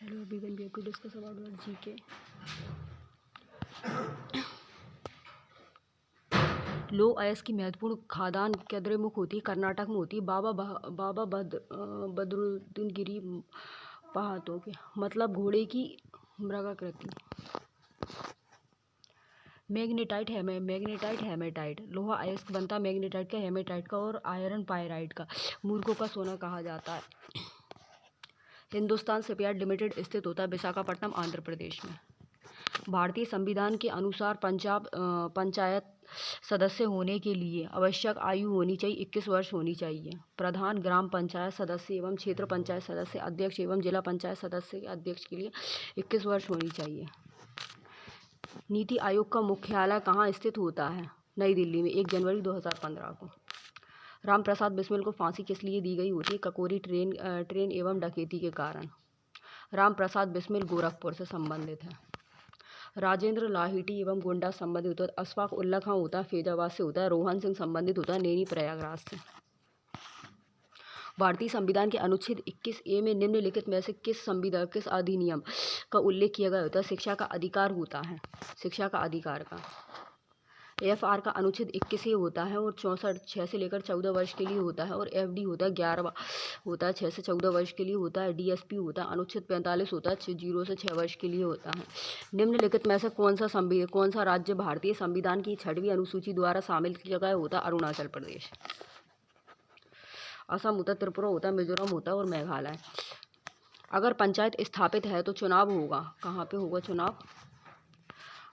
Hello everyone, we are going to discuss about our GK. लो अयस्क की महत्वपूर्ण खादान कद्रेमुख होती है, कर्नाटक में होती है। बाबा बदरुद्दीन गिरी पहाड़ों के मतलब घोड़े की मृगाकृति। मैग्नेटाइट हेमेटाइट लोहा अयस्क बनता है मैग्नेटाइट का, हेमेटाइट का और आयरन पायराइट का। मूर्खों का सोना कहा जाता है। हिंदुस्तान शिपयार्ड लिमिटेड स्थित होता है विशाखापट्टनम, आंध्र प्रदेश में। भारतीय संविधान के अनुसार पंचायत सदस्य होने के लिए आवश्यक आयु होनी चाहिए 21 वर्ष होनी चाहिए। प्रधान ग्राम पंचायत सदस्य एवं क्षेत्र पंचायत सदस्य अध्यक्ष एवं जिला पंचायत सदस्य के अध्यक्ष के लिए 21 वर्ष होनी चाहिए। नीति आयोग का मुख्यालय कहाँ स्थित होता है? नई दिल्ली में, 1 जनवरी 2015 को। राम प्रसाद बिस्मिल को फांसी किस लिए दी गई होती है? ककोरी ट्रेन एवं डकैती के कारण। राम प्रसाद बिस्मिल गोरखपुर से संबंधित है। राजेंद्र लाहिटी एवं गोंडा संबंधित होता है। अशफाक उल्ला खां होता है फैजाबाद से होता है। रोहन सिंह संबंधित होता है नैनी प्रयागराज से। भारतीय संविधान के अनुच्छेद 21A में निम्नलिखित में से किस अधिनियम का उल्लेख किया गया होता है? शिक्षा का अधिकार होता है, शिक्षा का अधिकार का। FR का अनुच्छेद 21A होता है और 64 6 से लेकर 14 वर्ष के लिए होता है। और FD होता है 11 होता है 6 से 14 वर्ष के लिए होता है। DSP होता है अनुच्छेद 45 होता है 0 से 6 वर्ष के लिए होता है। निम्नलिखित में से कौन सा राज्य भारतीय संविधान की 6वीं अनुसूची द्वारा शामिल किया गया होता है? अरुणाचल प्रदेश। असम होता है, त्रिपुरा होता है, मिजोरम होता है और मेघालय। अगर पंचायत स्थापित है तो चुनाव होगा, कहाँ पे होगा चुनाव?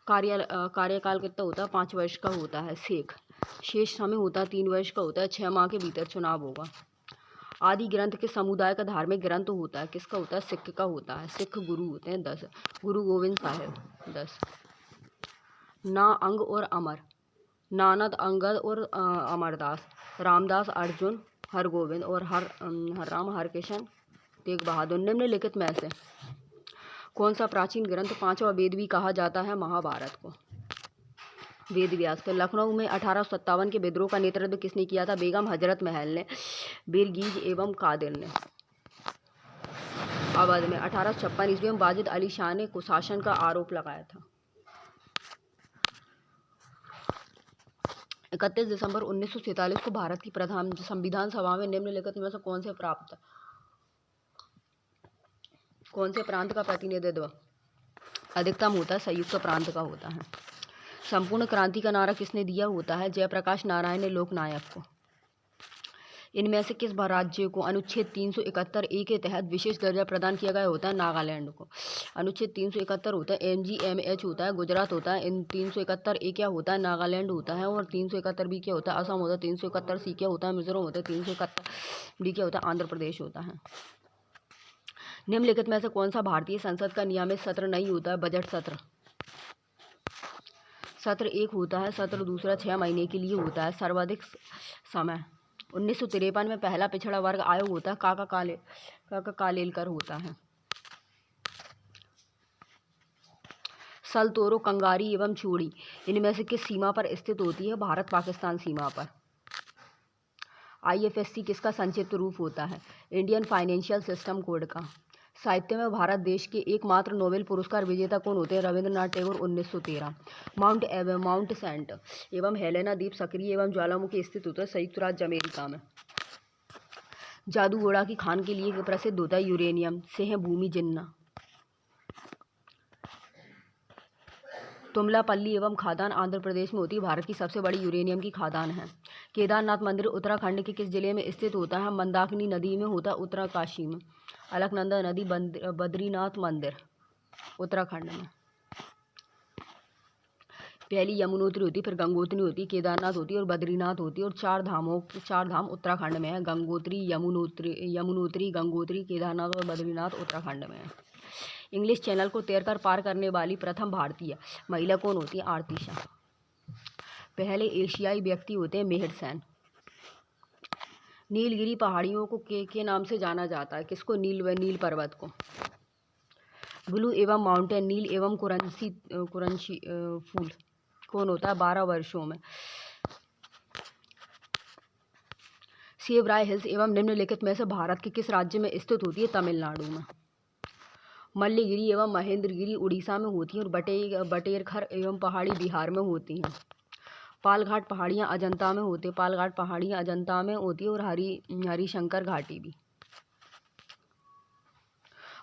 कार्यकाल कितना होता है? 5 वर्ष का होता है। शेष समय होता है 3 वर्ष का होता है। 6 माह के भीतर चुनाव होगा। आदि ग्रंथ के समुदाय का धार्मिक ग्रंथ होता है, किसका होता है? सिख का होता है। सिख गुरु होते हैं 10। गुरु गोविंद साहिब 10। ना अंग और अमर, नानद अंगद और अमरदास, रामदास अर्जुन, हरगोविंद और हर राम हरकिशन तेग बहादुर। निम्नलिखित में से कौन सा प्राचीन ग्रंथ 5वां वेद भी कहा जाता है? महाभारत को। वेद व्यास के। लखनऊ में 1857 के विद्रोह का नेतृत्व किसने किया था? बेगम हजरत महल ने, बिरगीज एवं कादिर ने। अवध में 1856 ईस्वी में वाजिद अली शाह ने कुशासन का आरोप लगाया था। 31 दिसंबर 1947 को भारत की प्रथम संविधान सभा में निम्नलिखित में से कौन से प्रांत का प्रतिनिधित्व अधिकतम होता है? संयुक्त प्रांत का होता है। संपूर्ण क्रांति का नारा किसने दिया होता है? जयप्रकाश नारायण ने लोकनायक को। इनमें से किस राज्य को अनुच्छेद 371A के तहत विशेष दर्जा प्रदान किया गया होता है? नागालैंड को। अनुच्छेद 371 होता है MGMH होता है गुजरात होता है। इन 371A क्या होता है? नागालैंड होता है। और 371B क्या होता है? असम होता है। 371C क्या होता है? मिजोरम होता है। 371D क्या होता है? आंध्र प्रदेश होता है। निम्नलिखित में से कौन सा भारतीय संसद का नियमित सत्र नहीं होता है? बजट सत्र। सत्र एक होता है, सत्र दूसरा 6 महीने के लिए होता है। सर्वाधिक समय 1953 में पहला पिछड़ा वर्ग आयोग होता है, काका कालेलकर होता है। सल, तोरो, कंगारी एवं चूड़ी इनमें से किस सीमा पर स्थित होती है? भारत पाकिस्तान सीमा पर। IFSC किसका संक्षिप्त रूप होता है? इंडियन फाइनेंशियल सिस्टम कोड का। साहित्य में भारत देश के एकमात्र नोबेल पुरस्कार विजेता कौन होते हैं? रविंद्रनाथ टैगोर 1913। माउंट सेंट एवं हेलेना द्वीप सक्रिय एवं ज्वालामुखी स्थित होता है संयुक्त राज्य अमेरिका में। जादू घोड़ा की खान के लिए प्रसिद्ध होता है यूरेनियम से है भूमि जिन्ना। तुमलापल्ली एवं खादान आंध्र प्रदेश में होती है, भारत की सबसे बड़ी यूरेनियम की खादान है। केदारनाथ मंदिर उत्तराखंड के किस जिले में स्थित होता है? मंदाकिनी नदी में होता है, उत्तरकाशी में। अलकनंदा नदी बद्रीनाथ मंदिर उत्तराखंड में। पहली यमुनोत्री होती है, फिर गंगोत्री होती है, केदारनाथ होती है और बद्रीनाथ होती है। और 4 धाम उत्तराखंड में है। गंगोत्री, यमुनोत्री, गंगोत्री, केदारनाथ और बद्रीनाथ उत्तराखंड में है। इंग्लिश चैनल को तैरकर पार करने वाली प्रथम भारतीय महिला कौन होती है? आरती शाह। पहले एशियाई व्यक्ति होते हैं मेहर सेन। नीलगिरी पहाड़ियों को के नाम से जाना जाता है? किसको? नील पर्वत को। ब्लू एवं माउंटेन, नील एवं कुरंशी फूल कौन होता है? 12 वर्षों में। सेवराय हिल्स एवं निम्नलिखित में से भारत के किस राज्य में स्थित होती है? तमिलनाडु में। मल्लगिरी एवं महेंद्रगिरी उड़ीसा में होती हैं और बटेरखर एवं पहाड़ी बिहार में होती हैं। पालघाट पहाड़ियाँ अजंता में होती है, पालघाट पहाड़ियाँ अजंता में होती है और हरिशंकर घाटी भी।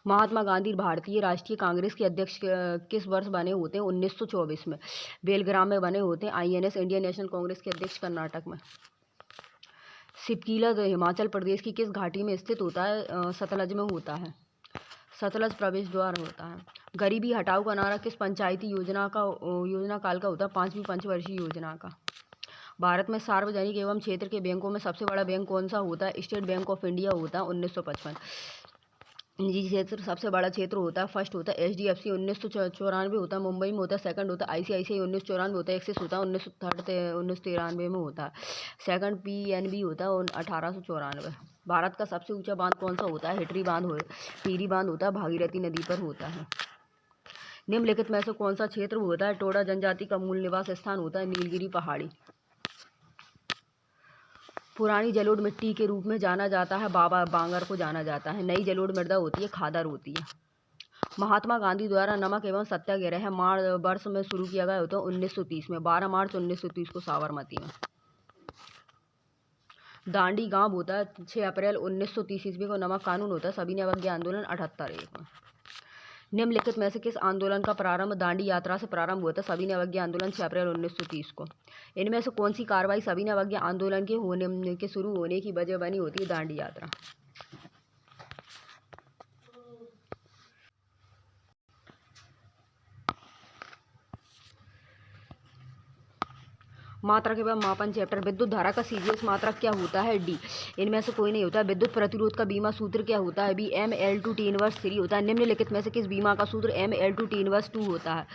महात्मा गांधी भारतीय राष्ट्रीय कांग्रेस के अध्यक्ष किस वर्ष बने होते हैं? 1924 में बेलग्राम में बने होते हैं। INS इंडियन नेशनल कांग्रेस के अध्यक्ष कर्नाटक में। सिपकीला हिमाचल प्रदेश की किस घाटी में स्थित होता है? सतलज में होता है, सतलज प्रवेश द्वार होता है। गरीबी हटाओ का नारा किस पंचायती योजना काल का होता है? 5वीं पंचवर्षीय योजना का। भारत में सार्वजनिक एवं क्षेत्र के बैंकों में सबसे बड़ा बैंक कौन सा होता है? स्टेट बैंक ऑफ इंडिया होता है 1955। निजी क्षेत्र सबसे बड़ा क्षेत्र होता है, फर्स्ट होता है HDFC 1994 होता है, मुंबई में होता है। सेकंड होता है ICICI 1994 होता है, एक्सिस होता है 1993 में होता है। सेकंड PNB होता है 1894। भारत का सबसे ऊंचा बांध कौन सा होता है? टिहरी बांध होता है, भागीरथी नदी पर होता है। निम्नलिखित में से कौन सा क्षेत्र होता है टोडा जनजाति का मूल निवास स्थान होता है? नीलगिरी पहाड़ी। पुरानी जलोढ़ मिट्टी के रूप में जाना जाता है, बाबा बांगर को जाना जाता है। नई जलोढ़ मृदा होती है, खादर होती है। महात्मा गांधी द्वारा नमक एवं सत्याग्रह वर्ष में शुरू किया गया होता है 1930 में, 12 मार्च 1930 को साबरमती में। दांडी गांव होता है 6 अप्रैल 1930 ईस्वी को। नमक कानून होता है। सविनय अवज्ञा आंदोलन 78 में। निम्नलिखित में से किस आंदोलन का प्रारंभ दांडी यात्रा से प्रारंभ हुआ था? सविनय अवज्ञा आंदोलन 6 अप्रैल 1930 को। इनमें से कौन सी कार्रवाई सविनय अवज्ञा आंदोलन के शुरू होने की वजह बनी होती है? दांडी यात्रा। मात्रक एवं मापन चैप्टर। विद्युत धारा का CGS मात्रक क्या होता है? D। इनमें से कोई नहीं होता। विद्युत प्रतिरोध का बीमा सूत्र क्या होता है? B ML2T−3 होता है। निम्नलिखित में से किस बीमा का सूत्र ML2T−2 होता है?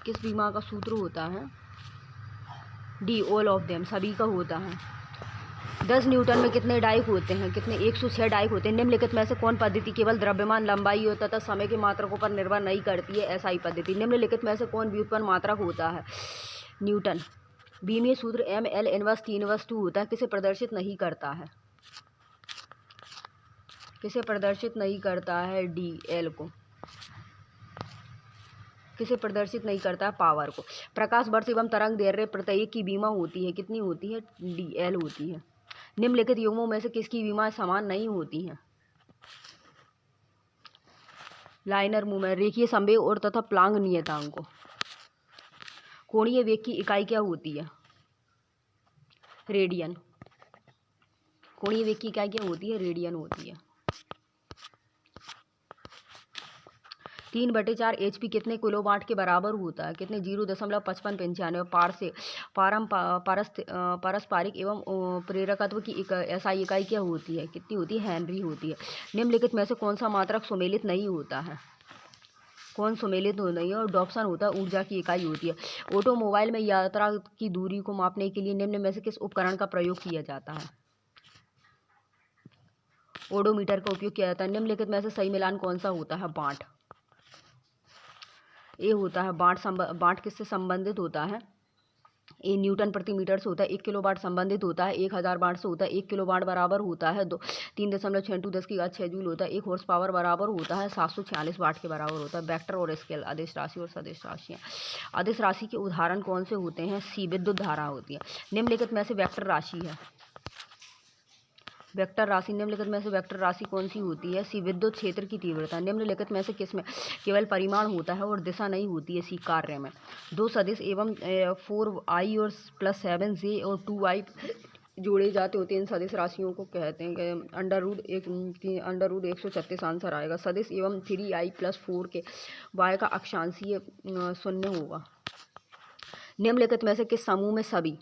किस बीमा का सूत्र होता है? D ऑल ऑफ देम, सभी का होता है। 10 न्यूटन में कितने डाइक होते हैं? 106 डाइक होते हैं। निम्नलिखित में से कौन पद्धति केवल द्रव्यमान लंबाई तथा समय के मात्रकों पर निर्भर नहीं करती है? SI पद्धति। निम्नलिखित में से कौन व्युत्पन्न मात्रक होता है? न्यूटन। बीमीय सूत्र ML इनवर्स T−2 होता है। किसे प्रदर्शित नहीं करता है? किसे प्रदर्शित नहीं करता है? DL को। किसे प्रदर्शित नहीं करता है? पावर को। प्रकाश वर्ष एवं तरंग दैर्ध्य प्रत्येक की बीमा होती है, कितनी होती है? DL होती है। निम्नलिखित युग्मों में से किसकी बीमा समान नहीं होती है? लाइनर मूवमेंट, रेखीय संवेग और तथा प्लांक नियतांकों। कोणीय वेग की इकाई क्या होती है? रेडियन। कोणीय वेग की इकाई क्या होती है? रेडियन होती है। 3/4 HP कितने किलोवाट के बराबर होता है? कितने? 0.5595। पारस्परिक एवं प्रेरकत्व की SI इकाई क्या होती है? कितनी होती है? हेनरी होती है। निम्नलिखित में से कौन सा मात्रक सुमेलित नहीं होता है? कौन सुमेलित नहीं है? और डॉप्सन होता है, ऊर्जा की इकाई होती है। ऑटोमोबाइल में यात्रा की दूरी को मापने के लिए निम्न में से किस उपकरण का प्रयोग किया जाता है? ओडोमीटर का उपयोग किया जाता है। निम्नलिखित में से सही मिलान कौन सा होता है? बांट। ए होता है बांट। बांट किससे संबंधित होता है? ए न्यूटन प्रति मीटर से होता है। 1 किलोवाट संबंधित होता है 1000 वाट से होता है। 1 किलोवाट बराबर होता है 3.62 जूल होता है। 1 हॉर्स पावर बराबर होता है 746 वाट के बराबर होता है। वेक्टर और स्केल, अदिश राशि और सदिश राशियाँ। अदिश राशि के उदाहरण कौन से होते हैं? सी विद्युत धारा होती है। निम्नलिखित में से वेक्टर राशि है। वेक्टर राशि, निम्नलिखित में से वेक्टर राशि कौन सी होती है? सी विद्युत क्षेत्र की तीव्रता। निम्नलिखित में से किसमें केवल परिमाण होता है और दिशा नहीं होती है? सी कार्य में। 2 सदिश एवं 4i और +7j और 2i जोड़े जाते होते हैं। इन सदिश राशियों को कहते हैं कि √136 आंसर आएगा। सदिश एवं 3i + 4 के y का अक्षांशीय 0 होगा। निम्नलिखित में से किस समूह में सभी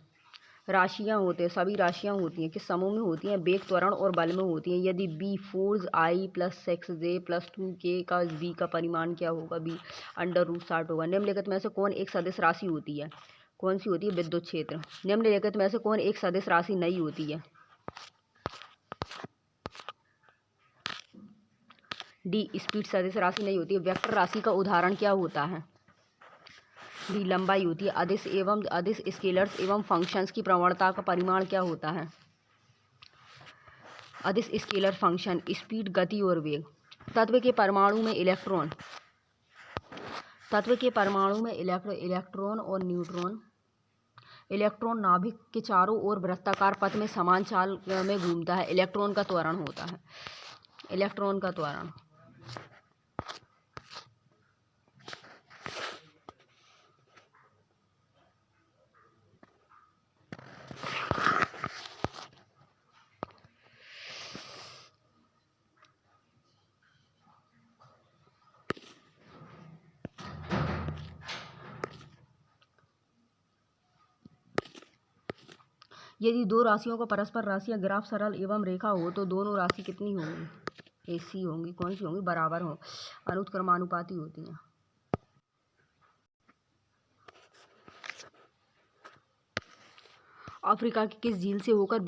राशियाँ होते हैं? सभी राशियाँ होती हैं किस समूह में होती हैं? वेग, त्वरण और बल में होती हैं। यदि b 4i + 6j + 2k का v का परिमाण क्या होगा? b √60 होगा। निम्नलिखित में से कौन एक सदिश राशि होती है? कौन सी होती है? विद्युत क्षेत्र। निम्नलिखित में से कौन एक सदिश राशि नहीं होती है? डी स्पीड सदिश राशि नहीं होती है। वेक्टर राशि का उदाहरण क्या होता है? डी लंबाई होती है। अदिश एवं अदिश स्केलर्स एवं फंक्शंस की प्रवणता का परिमाण क्या होता है? अदिश स्केलर फंक्शन, स्पीड, गति और वेग। तत्व के परमाणु में इलेक्ट्रॉन इलेक्ट्रॉन और न्यूट्रॉन। इलेक्ट्रॉन नाभिक के चारों ओर वृत्ताकार पथ में समान चाल में घूमता है। इलेक्ट्रॉन का त्वरण होता है। इलेक्ट्रॉन का त्वरण। यदि दो राशियों का परस्पर राशि या ग्राफ सरल एवं रेखा हो तो दोनों राशि कितनी होंगी? ऐसी होंगी। कौन सी होंगी? बराबर हो, अनुत्क्रमानुपाती होती हैं। अफ्रीका की किस झील से होकर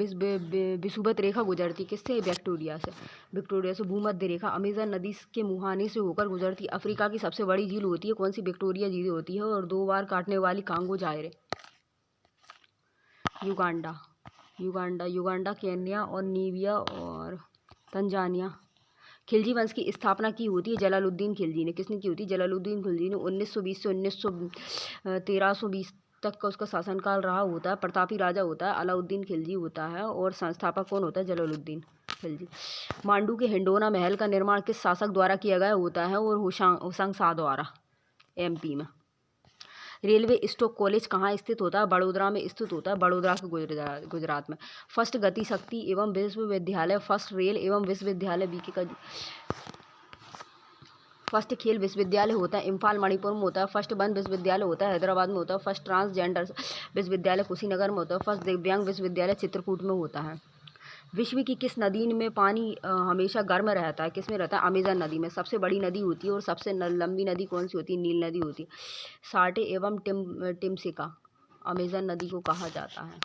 विषुवत रेखा गुजरती? किससे? विक्टोरिया से। विक्टोरिया से। भूमध्य रेखा अमेजन नदी के मुहाने से होकर गुजरती। अफ्रीका की सबसे बड़ी झील होती है कौन सी? विक्टोरिया झील होती है। और 2 बार काटने वाली कांगो जायरे। युगांडा, केन्या और नीबिया और तंजानिया। खिलजी वंश की स्थापना की होती है जलालुद्दीन खिलजी ने। किसने की होती है? जलालुद्दीन खिलजी ने। 1920 से 1320 तक का उसका शासनकाल रहा होता है। प्रतापी राजा होता है। अलाउद्दीन खिलजी होता है। और संस्थापक कौन होता है? जलालुद्दीन खिलजी। मांडू के हिंडोना महल का निर्माण किस शासक द्वारा किया गया होता है? और होशंग शाह द्वारा, MP में। रेलवे स्टॉक कॉलेज कहाँ स्थित होता है? बड़ोदरा में स्थित होता है। बड़ोदरा के गुजरात में। फर्स्ट गति शक्ति एवं विश्वविद्यालय, फर्स्ट रेल एवं विश्वविद्यालय BK का। फर्स्ट खेल विश्वविद्यालय होता है इम्फाल मणिपुर में होता है। फर्स्ट वन विश्वविद्यालय होता है हैदराबाद में होता है। फर्स्ट ट्रांसजेंडर विश्वविद्यालय कुशीनगर में होता है। फर्स्ट दिव्यांग विश्वविद्यालय चित्रकूट में होता है। विश्व की किस नदी में पानी हमेशा गर्म रहता है? किस में रहता है? अमेजन नदी में। सबसे बड़ी नदी होती है और सबसे लंबी नदी कौन सी होती है? नील नदी होती है। साटे एवं टिमसिका अमेजन नदी को कहा जाता है।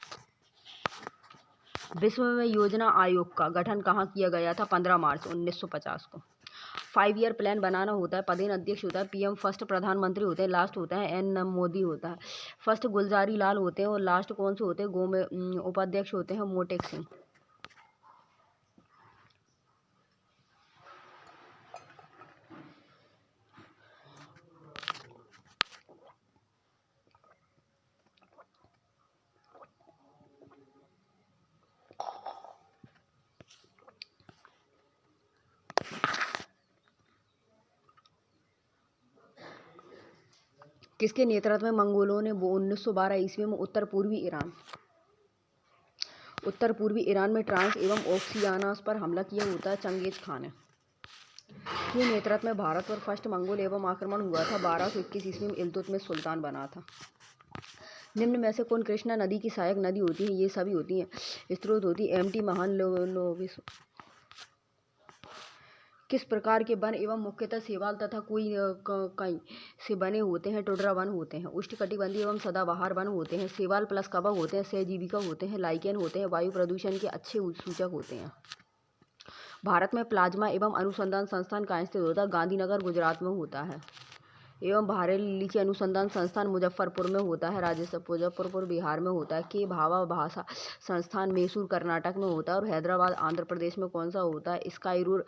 विश्व में योजना आयोग का गठन कहाँ किया गया था? 15 मार्च 1950 को। 5 ईयर प्लान बनाना होता है। पदेन अध्यक्ष होता है PM। फर्स्ट प्रधानमंत्री होते हैं। लास्ट होता है N मोदी होता है। फर्स्ट गुलजारी लाल होते हैं और लास्ट कौन से होते हैं? उपाध्यक्ष होते हैं मोटेक सिंह। किसके नेतृत्व में मंगोलों ने 1912 ईस्वी में उत्तर पूर्वी ईरान में ट्रांस एवं ओक्सियानास पर हमला किया होता है? चंगेज खान ने। के नेतृत्व में भारत पर फर्स्ट मंगोल एवं आक्रमण हुआ था? 1221 ईस्वी में इल्तुतमिश सुल्तान बना था। निम्न में से कौन कृष्णा नदी की सहायक नदी होती है? ये सभी होती हैं। स्रोत होती है MT महान लोविस। किस प्रकार के वन एवं मुख्यतः शैवाल तथा कई से बने होते हैं? टुंड्रा वन होते हैं। उष्णकटिबंधीय एवं सदाबहार वन होते हैं। शैवाल प्लस कवक होते हैं। सहजीविका होते हैं। लाइकेन होते हैं। वायु प्रदूषण के अच्छे सूचक होते हैं। भारत में प्लाज्मा एवं अनुसंधान संस्थान कहाँ स्थित होता है? गांधीनगर गुजरात में होता है। एवं भारत लीची अनुसंधान संस्थान मुजफ्फरपुर में होता है। मुजफ्फरपुर बिहार में होता है। के भाभा भाषा संस्थान मैसूर कर्नाटक में होता है। और हैदराबाद आंध्र प्रदेश में कौन सा होता है? स्काईरूर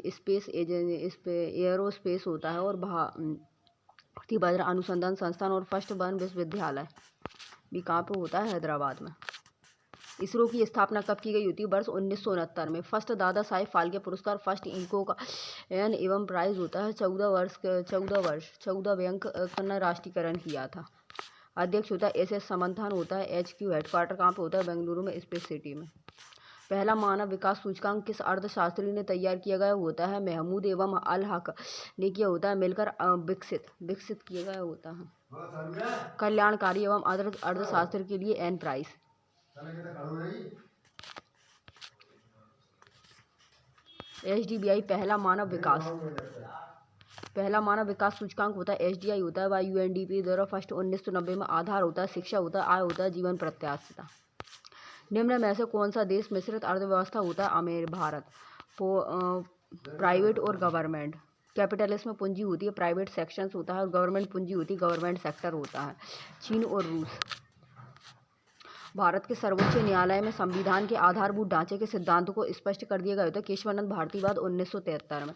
स्पेस एयरोस्पेस होता है। और भारती वज्र अनुसंधान संस्थान और फर्स्ट वन विश्वविद्यालय भी कहाँ पे होता है? हैदराबाद में। इसरो की स्थापना कब की गई होती है? वर्ष 1969 में। फर्स्ट दादा साहेब फाल्के पुरस्कार, फर्स्ट इनको का एवं प्राइज होता है 14 बैंक का राष्ट्रीयकरण किया था। अध्यक्ष होता है SS समंथन होता है। HQ हेडक्वार्टर कहाँ पे होता है? बेंगलुरु में, स्पेस सिटी में। पहला मानव विकास सूचकांक किस अर्थशास्त्री ने तैयार किया गया होता है? महमूद एवं अल हक ने किया होता है मिलकर विकसित किया गया होता है। कल्याणकारी एवं अर्थशास्त्र के लिए N प्राइज। SDBI पहला मानव विकास सूचकांक होता है। SDI होता है। UNDP द्वारा फर्स्ट 1990 में। आधार होता है शिक्षा होता है। आय होता है जीवन प्रत्याशिता। निम्न में से कौन सा देश मिश्रित अर्थव्यवस्था होता है? भारत। प्राइवेट और गवर्नमेंट। कैपिटलिज्म में पूंजी होती है, प्राइवेट सेक्शंस होता है। और गवर्नमेंट पूंजी होती है, गवर्नमेंट सेक्टर होता है। चीन और रूस। भारत के सर्वोच्च न्यायालय में संविधान के आधारभूत ढांचे के सिद्धांतों को स्पष्ट कर दिया गया होता है केशवानंद भारतीवाद 1973 में।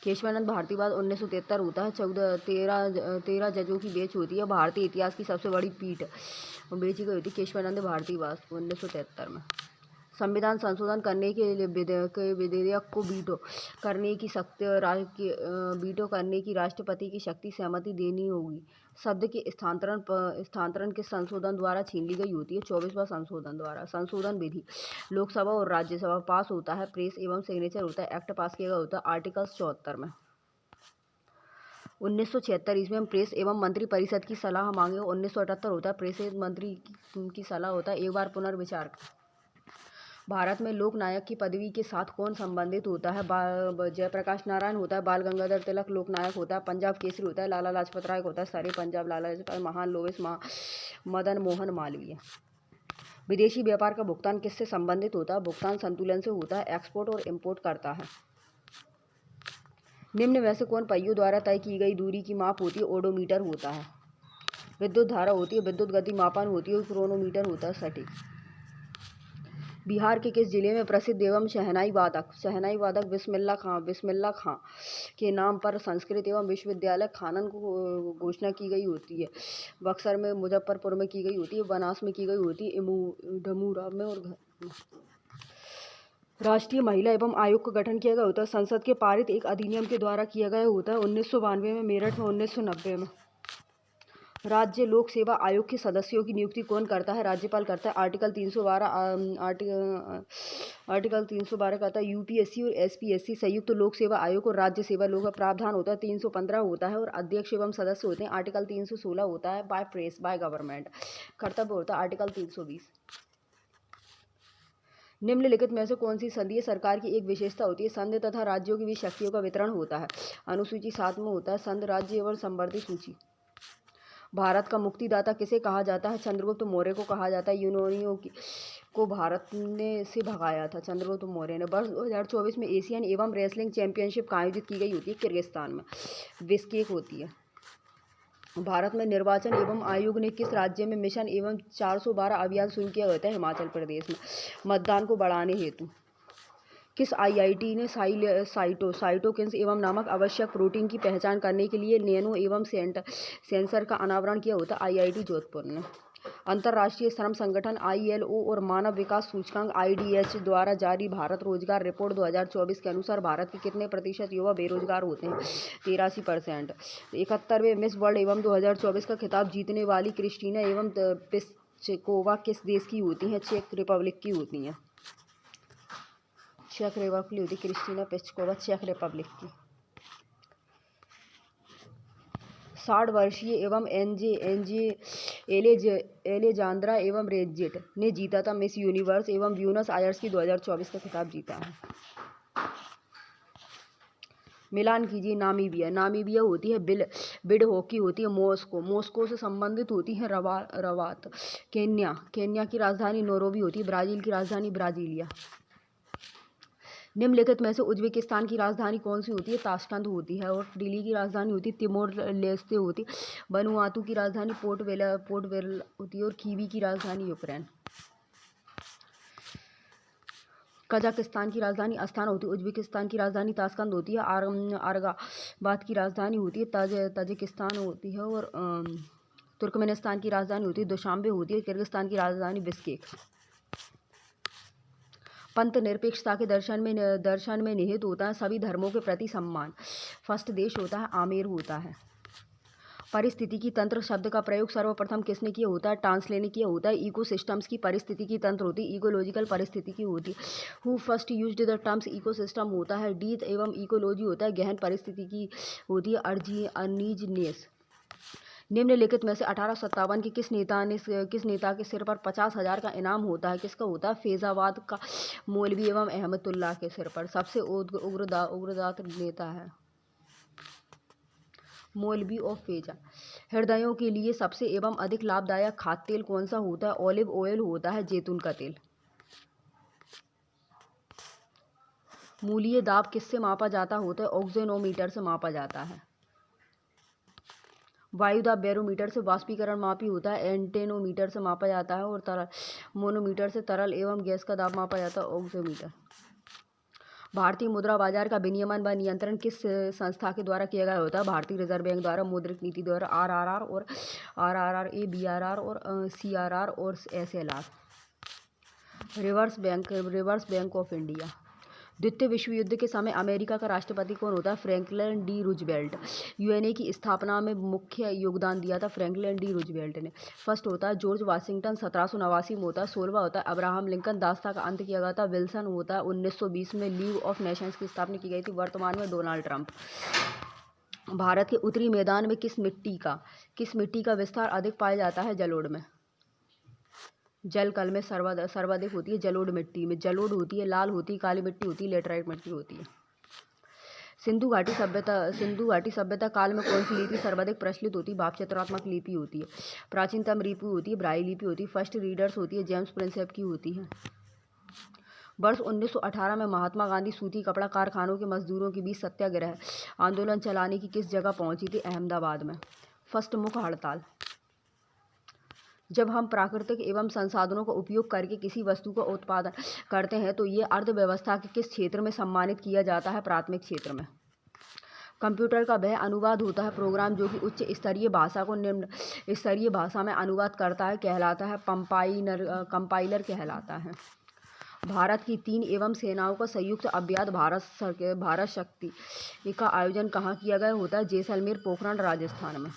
केशवानंद भारतीवाद 1973 होता है। 13 जजों की बेंच होती है। भारतीय इतिहास की सबसे बड़ी पीठ बेची गई होती है केशवानंद भारतीवाद 1973 में। संविधान संशोधन करने के लिए विधेयक को वीटो करने की राष्ट्रपति की शक्ति सहमति देनी होगी। शब्द के स्थानांतरण के संशोधन द्वारा छीन ली गई होती है 24वां संशोधन द्वारा। संशोधन विधि लोकसभा और राज्यसभा पास होता है। प्रेस एवं सिग्नेचर होता है। एक्ट पास किया गया होता है आर्टिकल 74 में। 1976 ईस्वी में प्रेस एवं मंत्री परिषद की सलाह मांगे। 1978 होता है प्रेस मंत्री की सलाह होता है एक बार पुनर्विचार। भारत में लोकनायक की पदवी के साथ कौन संबंधित होता है? जयप्रकाश नारायण होता है। बाल गंगाधर तिलक लोकनायक होता है। पंजाब केसरी होता है लाला लाजपत राय होता है। सारे पंजाब लाला लाजपत, महान लोहित मदन मोहन मालवीय। विदेशी व्यापार का भुगतान किससे संबंधित होता है? भुगतान संतुलन से होता है। एक्सपोर्ट और इम्पोर्ट करता है। निम्न में से कौन पहियों द्वारा तय की गई दूरी की माप होती है? ओडोमीटर होता है। विद्युत धारा होती है। विद्युत गति मापन होती है। क्रोनोमीटर होता है सटीक। बिहार के किस जिले में प्रसिद्ध एवं शहनाई वादक बिस्मिल्ला खां के नाम पर संस्कृत एवं विश्वविद्यालय खानन को घोषणा की गई होती है? बक्सर में, मुजफ्फरपुर में की गई होती है, बनास में की गई होती है, डमूरा में और राष्ट्रीय महिला एवं आयोग का गठन किया गया होता है। संसद के पारित एक अधिनियम के द्वारा किया गया होता है 1992 में, मेरठ में 1990 में। राज्य लोक सेवा आयोग के सदस्यों की नियुक्ति कौन करता है? राज्यपाल करता है। आर्टिकल 312 कहता है यूपीएससी और एसपीएससी संयुक्त लोक सेवा आयोग और राज्य सेवा लोक का प्रावधान होता है 315 होता है और अध्यक्ष एवं सदस्य होते हैं। आर्टिकल 316 होता है बाय गवर्नमेंट। कर्तव्य होता है आर्टिकल 320। निम्नलिखित में से कौन सी संघीय सरकार की एक विशेषता होती है? संघ तथा राज्यों की बीच शक्तियों का वितरण होता है। अनुसूची 7 में होता है संघ, राज्य एवं संवर्धित सूची। भारत का मुक्तिदाता किसे कहा जाता है? चंद्रगुप्त मौर्य को कहा जाता है। यूनानियों को भारत ने से भगाया था चंद्रगुप्त मौर्य ने। वर्ष 2024 में एशियन एवं रेसलिंग चैंपियनशिप का आयोजित की गई होती है किर्गिस्तान में, बिश्केक होती है। भारत में निर्वाचन एवं आयोग ने किस राज्य में मिशन एवं 412 अभियान शुरू किया होता है? हिमाचल प्रदेश में, मतदान को बढ़ाने हेतु। किस आईआईटी ने साइटोकिन्स एवं नामक आवश्यक प्रोटीन की पहचान करने के लिए नैनो एवं सेंसर का अनावरण किया होता है? आईआईटी जोधपुर ने। अंतर्राष्ट्रीय श्रम संगठन ILO और मानव विकास सूचकांक IDH द्वारा जारी भारत रोजगार रिपोर्ट 2024 के अनुसार भारत के कितने प्रतिशत युवा बेरोजगार होते हैं? 83%। 71वें मिस वर्ल्ड एवं 2024 का खिताब जीतने वाली क्रिस्टीना एवं पिस्कोवा किस देश की होती हैं? चेक रिपब्लिक की होती हैं। चेक रिपब्लिक होती क्रिस्टीना पिस्कोवा चेक रिपब्लिक की। 60 वर्षीय एवं एलेजांद्रा एवं रेजिट ने जीता था मिस यूनिवर्स एवं ब्यूनस आयर्स की 2024 का खिताब जीता है। मिलान कीजिए। नामीबिया होती है बिड हॉकी होती है मॉस्को से संबंधित होती है रवात। केन्या की राजधानी नैरोबी होती है। ब्राजील की राजधानी ब्राजीलिया। निम्नलिखित में से उज्बेकिस्तान की राजधानी कौन सी होती है? ताशकंद होती है। और दिल्ली की राजधानी होती है तिमोर लेस्ते होती है। वनुआतू की राजधानी पोर्ट वेल होती है और कीवी की राजधानी यूक्रेन। कजाकिस्तान की राजधानी अस्थाना होती है। उज्बेकिस्तान की राजधानी ताशकंद होती है। आरगाबाद की राजधानी होती है ताजिकिस्तान होती है और तुर्कमेनिस्तान की राजधानी होती है दुशांबे होती है। किर्गिस्तान की राजधानी बिश्केक। पंथ निरपेक्षता के दर्शन में निहित होता है सभी धर्मों के प्रति सम्मान। फर्स्ट देश होता है आमेर होता है। पारिस्थितिकी तंत्र शब्द का प्रयोग सर्वप्रथम किसने किया होता है? टांसले ने किया होता है। इकोसिस्टम्स की पारिस्थितिकी तंत्र होती है। इकोलॉजिकल पारिस्थितिकी होती है। Who first used the terms ecosystem होता है। डीथ एवं इकोलॉजी होता है। गहन पारिस्थितिकी होती है। अर्नीजनेस। निम्नलिखित में से 1857 के किस नेता के सिर पर 50,000 का इनाम होता है? किसका होता है? फैजाबाद का मौलवी एवं अहमदुल्ला के सिर पर। सबसे उग्रदात नेता है मौलवी ऑफ फैजा। हृदयों के लिए सबसे एवं अधिक लाभदायक खाद्य तेल कौन सा होता है? ऑलिव ऑयल होता है। जैतून का तेल। मूलीय दाब किससे मापा जाता होता है? ऑक्सेनोमीटर से मापा जाता है। वायु दाब बैरोमीटर से वाष्पीकरण मापी होता है, एंटेनोमीटर से मापा जाता है, और तरल मोनोमीटर से तरल एवं गैस का दाब मापा जाता है, ऑक्सीमीटर। भारतीय मुद्रा बाजार का विनियमन व नियंत्रण किस संस्था के द्वारा किया गया होता है? भारतीय रिजर्व बैंक द्वारा, मौद्रिक नीति द्वारा, आरआरआर, बीआरआर और सीआरआर और SLR. Reverse bank of India. द्वितीय विश्व युद्ध के समय अमेरिका का राष्ट्रपति कौन होता है? Franklin D Roosevelt. यूएनए की स्थापना में मुख्य योगदान दिया था फ्रैंकलिन डी रूजवेल्ट ने। फर्स्ट होता है जॉर्ज वाशिंगटन, 1789 में होता है। 16वां होता है अब्राहम लिंकन, दासता का अंत किया गया था। विल्सन होता है 1920 में। लीग ऑफ नेशंस की स्थापना की गई थी। वर्तमान में डोनाल्ड ट्रंप। भारत के उत्तरी मैदान में किस मिट्टी का विस्तार अधिक पाया जाता है? जलोढ़ में। जल कल में सर्वाधिक होती है जलोढ़ मिट्टी में। जलोढ़ होती है, लाल होती है, काली मिट्टी होती है, लेटराइट मिट्टी होती है। सिंधु घाटी सभ्यता काल में कौन सी लिपि सर्वाधिक प्रचलित होती है? भाप चित्रात्मक लिपि होती है। प्राचीनतम लिपि होती है ब्राई लिपि होती है। फर्स्ट रीडर्स होती है जेम्स प्रिंसेप की होती है। वर्ष 1918 में महात्मा गांधी सूती कपड़ा कारखानों के मजदूरों के बीच सत्याग्रह आंदोलन चलाने की किस जगह पहुंची थी? अहमदाबाद में। फर्स्ट मुख्य हड़ताल। जब हम प्राकृतिक एवं संसाधनों का उपयोग करके किसी वस्तु का उत्पादन करते हैं तो ये अर्थव्यवस्था के किस क्षेत्र में सम्मानित किया जाता है? प्राथमिक क्षेत्र में। कंप्यूटर का वह अनुवाद होता है प्रोग्राम जो कि उच्च स्तरीय भाषा को निम्न स्तरीय भाषा में अनुवाद करता है, कहलाता है कंपाइलर कहलाता है। भारत की 3 एवं सेनाओं का संयुक्त अभ्यास भारत शक्ति का आयोजन कहाँ किया गया होता है? जैसलमेर, पोखरण, राजस्थान में।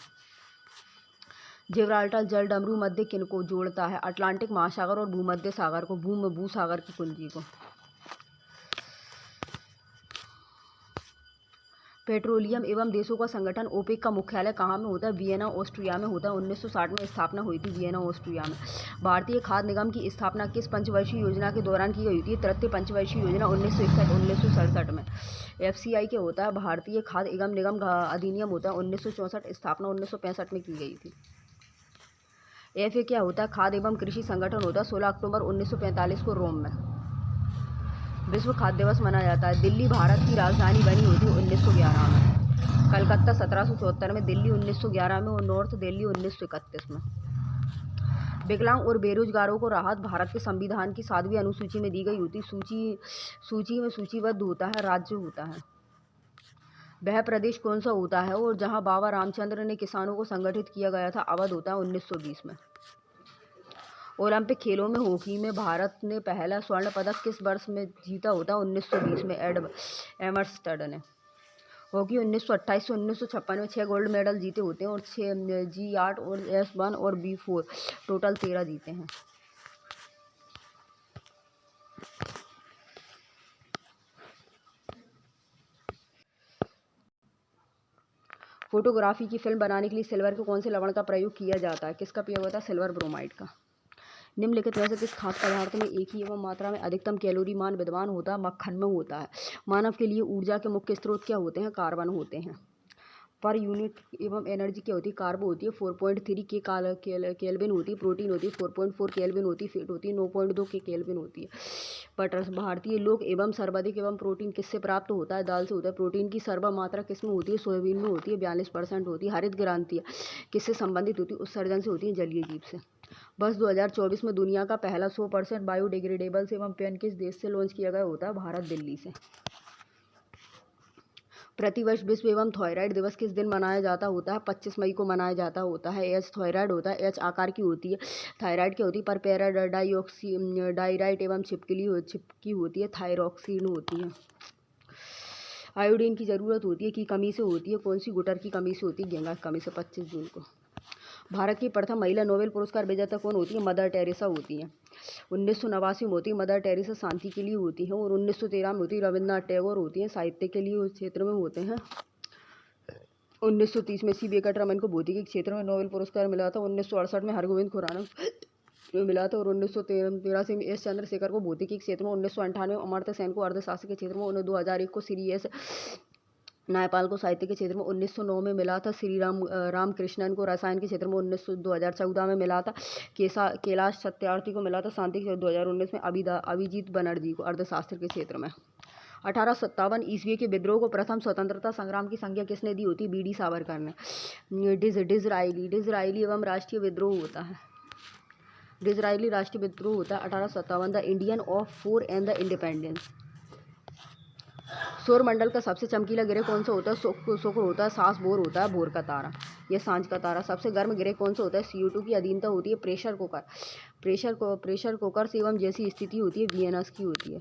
जिब्राल्टर जल डमरू मध्य किनको जोड़ता है? अटलांटिक महासागर और भूमध्य सागर को, भूसागर की कुंजी को। पेट्रोलियम एवं देशों का संगठन ओपेक का मुख्यालय कहाँ में होता है? वियना, ऑस्ट्रिया में होता है। 1960 में स्थापना हुई थी वियना, ऑस्ट्रिया में। भारतीय खाद्य निगम की स्थापना किस पंचवर्षीय योजना के दौरान की गई थी? तृतीय पंचवर्षीय योजना 1967 में। एफसीआई क्या होता है? भारतीय खाद्य एवं निगम अधिनियम होता है 1964। स्थापना 1965 में की गई थी। एफए क्या होता है? खाद्य एवं कृषि संगठन होता है। 16 अक्टूबर 1945 को रोम में विश्व खाद्य दिवस मनाया जाता है। दिल्ली भारत की राजधानी बनी होती है 1911 में। कलकत्ता 1774 में, दिल्ली 1911 में और नॉर्थ दिल्ली 1931 में। विकलांग और बेरोजगारों को राहत भारत के संविधान की 7वीं अनुसूची में दी गई होती। सूची में सूचीबद्ध होता है राज्य होता है। वह प्रदेश कौन सा होता है और जहां बाबा रामचंद्र ने किसानों को संगठित किया गया था? अवध होता है 1920 में। ओलंपिक खेलों में हॉकी में भारत ने पहला स्वर्ण पदक किस वर्ष में जीता होता है? 1920 में एमर्स्टड ने। हॉकी 1928 से 1956 में 6 गोल्ड मेडल जीते होते हैं और 6 G8 और S1 और B4 टोटल 13 जीते हैं। फोटोग्राफी की फिल्म बनाने के लिए सिल्वर के कौन से लवण का प्रयोग किया जाता है? किसका प्रयोग होता है? सिल्वर ब्रोमाइड का। निम्नलिखित में से किस खाद्य पदार्थ में एक ही एवं मात्रा में अधिकतम कैलोरी मान विद्यमान होता है? मक्खन में होता है। मानव के लिए ऊर्जा के मुख्य स्रोत क्या होते हैं? कार्बन होते हैं। पर यूनिट एवं एनर्जी क्या होती है? कार्बो होती है 4.3 के केल्विन होती है। प्रोटीन होती है 4.4 केल्विन होती है। फैट होती है 9.2 के केल्विन होती है। बटर। भारतीय लोग एवं सर्वाधिक एवं प्रोटीन किससे प्राप्त होता है? दाल से होता है। प्रोटीन की सर्वमात्रा किसमें होती है? सोयाबीन में होती है 42% होती है। हरित क्रांति किससे संबंधित होती है? उत्सर्जन से होती है, जलीय जीव से। वर्ष 2024 में दुनिया का पहला 100% बायोडिग्रेडेबल एवं पेन किस देश से लॉन्च किया गया होता है? भारत, दिल्ली से। प्रतिवर्ष विश्व एवं थायराइड दिवस किस दिन मनाया जाता होता है? 25 मई को मनाया जाता होता है। एच थायराइड होता है, एच आकार की होती है। थायराइड की होती है पर डाइराइट एवं छिपकी होती है, थायरॉक्सिन होती है। आयोडीन की ज़रूरत होती है कि कमी से होती है? कौन सी गुटर की कमी से होती है? गेंगा की कमी से। 25 जून को। भारत की प्रथम महिला नोबेल पुरस्कार विजेता कौन होती है? मदर टेरेसा होती है। 1989 में होती है मदर टेरेसा, शांति के लिए होती है। और 1913 में होती है रविन्द्रनाथ टैगोर होती है, साहित्य के लिए उस क्षेत्र में होते हैं। 1930 में सी वेंकटरमन को भौतिकी के क्षेत्र में नोबेल पुरस्कार मिला था। 1968 में हरगोविंद खुराना में मिला था। और 1983 में एस चंद्रशेखर को भौतिकी के क्षेत्र में। 1998 में अमर्त्य सेन को अर्थशास्त्र के क्षेत्र में। 2001 को श्री एस नायपाल को साहित्य के क्षेत्र में। 1909 में मिला था। श्री रामकृष्णन को रसायन के क्षेत्र में। 2014 में मिला था। कैलाश सत्यार्थी को मिला था शांति के। 2019 में अभिजीत बनर्जी को अर्थशास्त्र के क्षेत्र में। 1857 ईस्वी के विद्रोह को प्रथम स्वतंत्रता संग्राम की संज्ञा किसने दी होती? बी डी सावरकर ने। डिसराइली एवं राष्ट्रीय विद्रोह होता है। डिसराइली राष्ट्रीय विद्रोह होता है 1857। The Indian of four and the independence. सौरमंडल का सबसे चमकीला ग्रह कौन सा होता है? शुक्र होता है। सास बोर होता है। भोर का तारा या सांझ का तारा। सबसे गर्म ग्रह कौन सा होता है? CO2 की अधीनता होती है प्रेशर कुकर से एवं जैसी स्थिति होती है वीनस की होती है।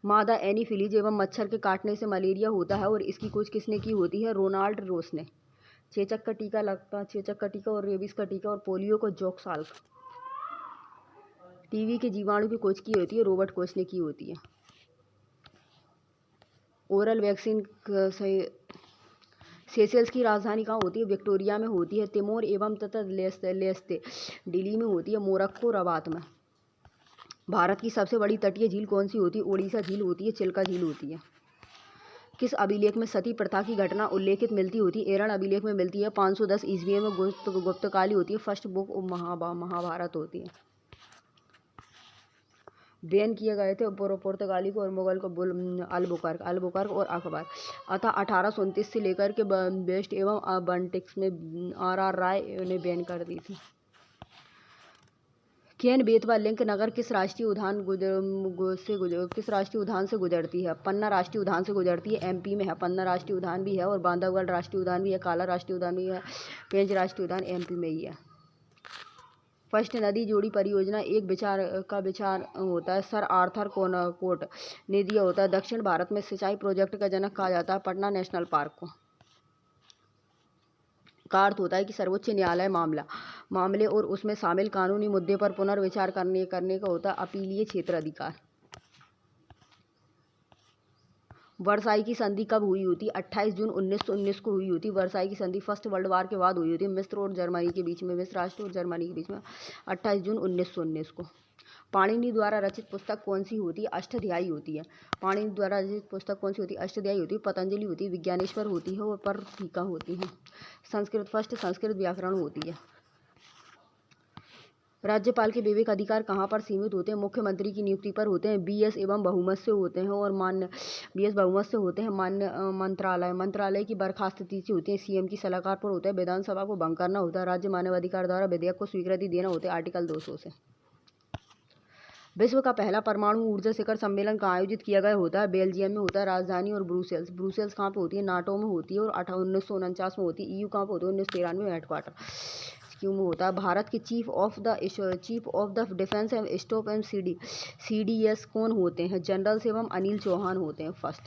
मादा एनीफिलीज एवं मच्छर के काटने से मलेरिया होता है और इसकी खोज किसने की होती है? रोनाल्ड रोस ने। चेचक का टीका लगता है। चेचक का टीका और रेबीज का टीका और पोलियो को जोक्साल्क। टीबी के जीवाणु की खोज की होती है रॉबर्ट कोच ने की होती है। ओरल वैक्सीन सेशेल्स की राजधानी कहाँ होती है? विक्टोरिया में होती है। तिमोर एवं तथा लेस्ते दिल्ली में होती है। मोरक्को रबात में। भारत की सबसे बड़ी तटीय झील कौन सी होती है? ओडिशा झील होती है। चिल्का झील होती है। किस अभिलेख में सती प्रथा की घटना उल्लेखित मिलती होती है? एरण अभिलेख में मिलती है। 510 ईस्वी में गुप्तकाली होती है। फर्स्ट बुक महाभारत होती है। बैन किए गए थे पुर्तगाली को और मुगल को अल्बुकर्क और अकबर। अतः 1829 से लेकर के बेस्ट एवं बंटिक्स में RR राय ने बैन कर दी थी। केन बेतवा लिंक नगर किस राष्ट्रीय उद्यान से गुजरती है? पन्ना राष्ट्रीय उद्यान से गुजरती है। MP में है। पन्ना राष्ट्रीय उद्यान भी है और बांधवगढ़ राष्ट्रीय उद्यान भी है। काला राष्ट्रीय उद्यान भी है। पेंच राष्ट्रीय उद्यान MP में ही है। फर्स्ट नदी जोड़ी परियोजना एक विचार होता है। सर आर्थर कोट ने दिया होता है। दक्षिण भारत में सिंचाई प्रोजेक्ट का जनक कहा जाता है पटना नेशनल पार्क को। का अर्थ होता है कि सर्वोच्च न्यायालय मामले और उसमें शामिल कानूनी मुद्दे पर पुनर्विचार करने का होता है अपीलीय क्षेत्र अधिकार। वर्साई की संधि कब हुई होती? 28 जून 1919 को हुई होती। वर्साई की संधि फर्स्ट वर्ल्ड वार के बाद हुई होती। मिस्र और जर्मनी के बीच में, मिस्र राष्ट्र और जर्मनी के बीच में 28 जून 1919 को। पाणिनि द्वारा रचित पुस्तक कौन सी होती है? अष्टाध्यायी होती है। पाणिनि द्वारा रचित पुस्तक कौन सी होती है? अष्टाध्यायी होती है। पतंजलि होती है। विज्ञानेश्वर होती है और पर टीका होती है। संस्कृत व्याकरण होती है। राज्यपाल के विवेक अधिकार कहाँ पर सीमित होते हैं? मुख्यमंत्री की नियुक्ति पर होते हैं। BS एवं बहुमत से होते हैं और BS बहुमत से होते हैं। मंत्रालय की बर्खास्तगी से होती है। CM की सलाहकार पर होता है। विधानसभा को भंग करना होता है। राज्य मानवाधिकार द्वारा विधेयक को स्वीकृति देना होता है आर्टिकल 200 से। विश्व का पहला परमाणु ऊर्जा शिखर सम्मेलन कहाँ आयोजित किया गया होता है? बेल्जियम में होता है। राजधानी और ब्रुसेल्स कहाँ पे होती है? नाटो में होती है और 1949 में होती है। EU कहाँ पे होती है? 1993 में हेडक्वार्टर क्यों में होता है। भारत के chief of the defence and staff and CDS कौन होते हैं? जनरल एवं अनिल चौहान होते हैं। फर्स्ट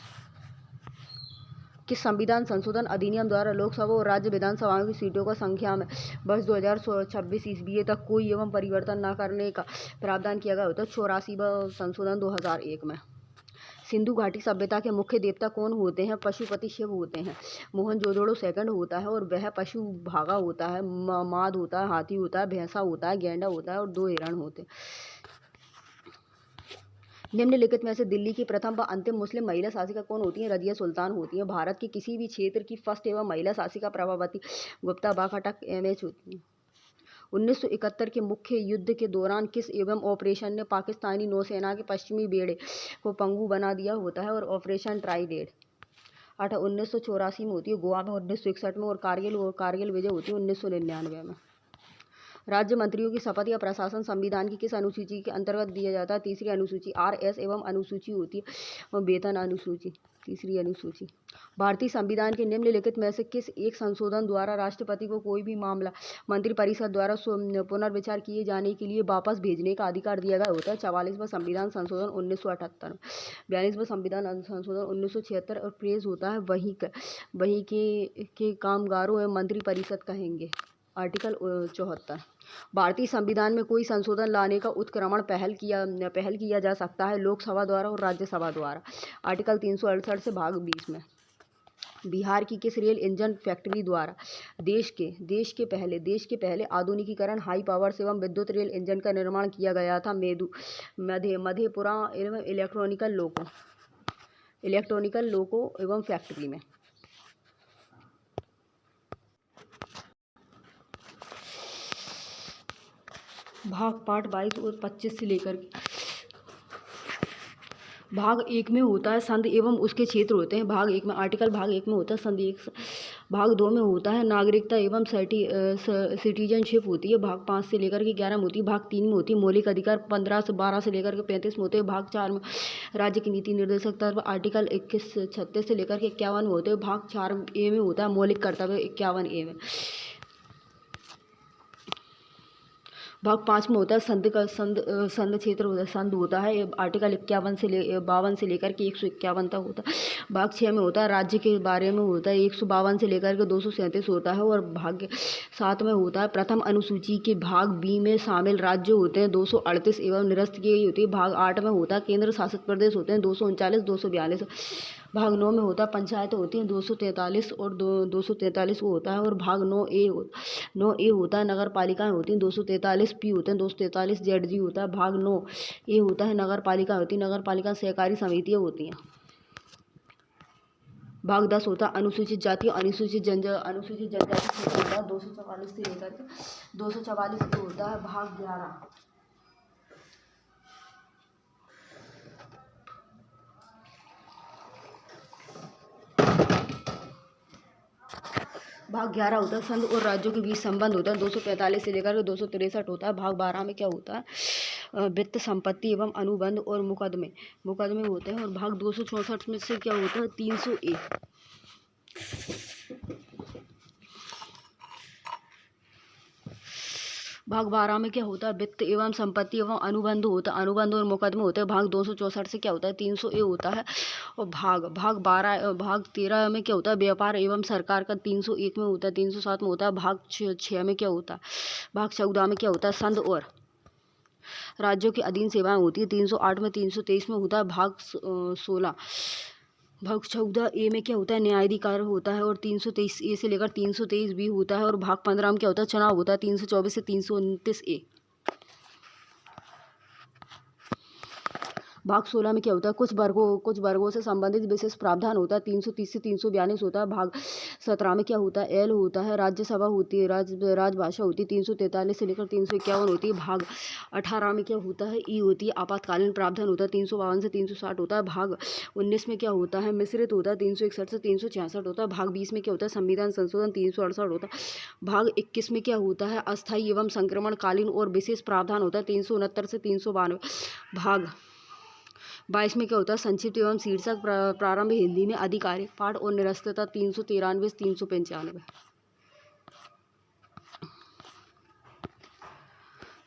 किस संविधान संशोधन अधिनियम द्वारा लोकसभा और राज्य विधानसभाओं की सीटों का संख्या में वर्ष 2026 ईस्वी तक कोई एवं परिवर्तन न करने का प्रावधान किया गया होता है? 84वां संशोधन 2001 में। सिंधु घाटी सभ्यता के मुख्य देवता कौन होते हैं? पशुपति शिव होते हैं। मोहनजोदड़ो सेकंड होता है और वह पशु भागा होता है। माद होता है। हाथी होता है। भैंसा होता है। गैंडा होता है और 2 हिरण होते हैं। निम्नलिखित में से दिल्ली की प्रथम व अंतिम मुस्लिम महिला शासिका कौन होती है? रजिया सुल्तान होती है। भारत के किसी भी क्षेत्र की फर्स्ट एवं महिला शासिका प्रभावती गुप्ता बाखाटक MH होती है। 1971 के मुख्य युद्ध के दौरान किस एवं ऑपरेशन ने पाकिस्तानी नौसेना के पश्चिमी बेड़े को पंगु बना दिया होता है? और ऑपरेशन ट्राइडेंट 1984 में होती है। गोवा में 1961 में और कारगिल विजय होती है 1999 में। राज्य मंत्रियों की शपथ या प्रशासन संविधान की किस अनुसूची के अंतर्गत दिया जाता है? तीसरी अनुसूची। RS एवं अनुसूची होती है और वेतन अनुसूची तीसरी अनुसूची। भारतीय संविधान के निम्नलिखित में से किस एक संशोधन द्वारा राष्ट्रपति को कोई भी मामला मंत्रिपरिषद द्वारा पुनर्विचार किए जाने के लिए वापस भेजने का अधिकार दिया गया होता है? 44वां संविधान संशोधन 1978। 42वां संविधान संशोधन 1976 और प्रेस होता है वही के कामगारों एवं मंत्रिपरिषद कहेंगे आर्टिकल 74। भारतीय संविधान में कोई संशोधन लाने का उत्क्रमण पहल किया जा सकता है लोकसभा द्वारा और राज्यसभा द्वारा। आर्टिकल 368 से भाग 20 में। बिहार की किस रेल इंजन फैक्ट्री द्वारा देश के पहले आधुनिकीकरण हाई पावर्स एवं विद्युत रेल इंजन का निर्माण किया गया था? मधेपुरा एवं इलेक्ट्रॉनिकल लोको एवं फैक्ट्री में। भाग पाठ 22 और 25 से लेकर भाग एक में होता है संघ एवं उसके क्षेत्र होते हैं। भाग एक में आर्टिकल भाग एक में होता है संघ एक। भाग दो में होता है नागरिकता एवं सिटीजनशिप होती है। भाग 5 से लेकर के 11 में होती है। भाग 3 में होती है मौलिक अधिकार। 12 से लेकर के 35 में होते हैं। भाग 4 में राज्य की नीति निर्देशक तत्व। आर्टिकल 21 36 से लेकर के 51 में होते हैं। भाग 4 ए में होता है मौलिक कर्तव्य। 51 ए में। भाग 5 में होता है संघ क्षेत्र संघ होता है। आर्टिकल 52 से लेकर के 151 तक होता है। भाग 6 में होता है राज्य के बारे में होता है। 152 से लेकर के 237 होता है। और भाग 7 में होता है प्रथम अनुसूची के भाग बी में शामिल राज्य होते हैं 238 एवं निरस्त की गई होती है। भाग 8 में होता है केंद्र शासित प्रदेश होते हैं 239 242। भाग 9 में होता है पंचायत होती हैं 243 और 243 वो होता है। और भाग 9 ए होता है नगर पालिकाएँ होती हैं 243 पी होते हैं 243 जेड जी होता है। भाग 9 ए होता है नगर पालिका होती है। नगर पालिका सहकारी समितियाँ होती हैं। भाग 10 होता है अनुसूचित जाति अनुसूचित जनजाति क्षेत्र होता है 244 से लेकर के 244 को होता है। भाग 11 होता है संघ और राज्यों के बीच संबंध होता है 245 से लेकर के 263 होता है। भाग 12 में क्या होता है वित्त संपत्ति एवं अनुबंध और मुकदमे होते हैं। और भाग 264 में से क्या होता है 301। भाग 12 में क्या होता है वित्त एवं संपत्ति एवं अनुबंध और मुकदमे होते हैं। भाग 264 से क्या होता है 300 ए होता है। और भाग 13 में क्या होता है व्यापार एवं सरकार का 301 में होता है 307 में होता है। भाग 6 में क्या होता है भाग 14 में क्या होता है संघ और राज्यों के अधीन सेवाएं होती है 308 में 323 में होता है। भाग 14 ए में क्या होता है न्यायाधिकार होता है और 323 ए से लेकर 323 बी होता है। और भाग 15 में क्या होता है चुनाव होता है 324 से 329 ए। भाग 16 में क्या होता है कुछ वर्गों से संबंधित विशेष प्रावधान होता है 330 से 342 होता है। भाग 17 में क्या होता है एल होता है राज्यसभा होती है राजभाषा होती है 343 से लेकर 351 होती है। भाग 18 में क्या होता है ई होती है आपातकालीन प्रावधान होता है 352 से 360 होता है। भाग 19 में क्या होता है मिश्रित होता है 361 से 366 होता है। भाग 20 में क्या होता है संविधान संशोधन 368 होता है। भाग 21 में क्या होता है अस्थायी एवं संक्रमणकालीन और विशेष प्रावधान होता है 369 से 392। भाग 22 में क्या होता है संक्षिप्त एवं शीर्षक प्रारंभ हिंदी में आधिकारिक पाठ और निरस्तता 393 से 395।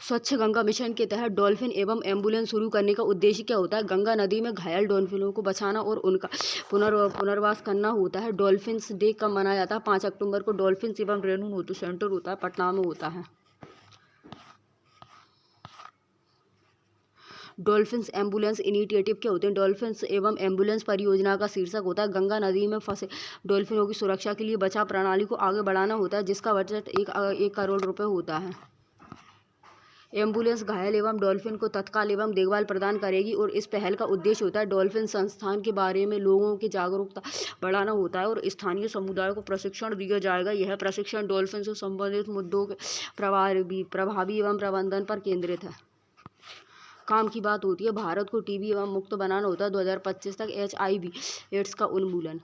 स्वच्छ गंगा मिशन के तहत डॉल्फिन एवं एम्बुलेंस शुरू करने का उद्देश्य क्या होता है गंगा नदी में घायल डॉल्फिनों को बचाना और उनका पुनर्वास करना होता है। डॉल्फिन्स डे कब मनाया जाता है 5 अक्टूबर को। डॉल्फिन्स एवं रेनू मोटू सेंटर होता है पटना में होता है। डॉल्फिन्स एम्बुलेंस इनिशिएटिव क्या होते हैं डॉल्फिन्स एवं एम्बुलेंस परियोजना का शीर्षक होता है गंगा नदी में फंसे डॉल्फिनों की सुरक्षा के लिए बचाव प्रणाली को आगे बढ़ाना होता है जिसका बजट 1 करोड़ रुपए होता है। एम्बुलेंस घायल एवं डॉल्फिन को तत्काल एवं देखभाल प्रदान करेगी और इस पहल का उद्देश्य होता है डॉल्फिन संस्थान के बारे में लोगों की जागरूकता बढ़ाना होता है और स्थानीय समुदाय को प्रशिक्षण दिया जाएगा। यह प्रशिक्षण डॉल्फिन से संबंधित मुद्दों के प्रभावी एवं प्रबंधन पर केंद्रित है। काम की बात होती है भारत को टीबी एवं मुक्त बनाना होता है 2025 तक HIV एड्स का उन्मूलन।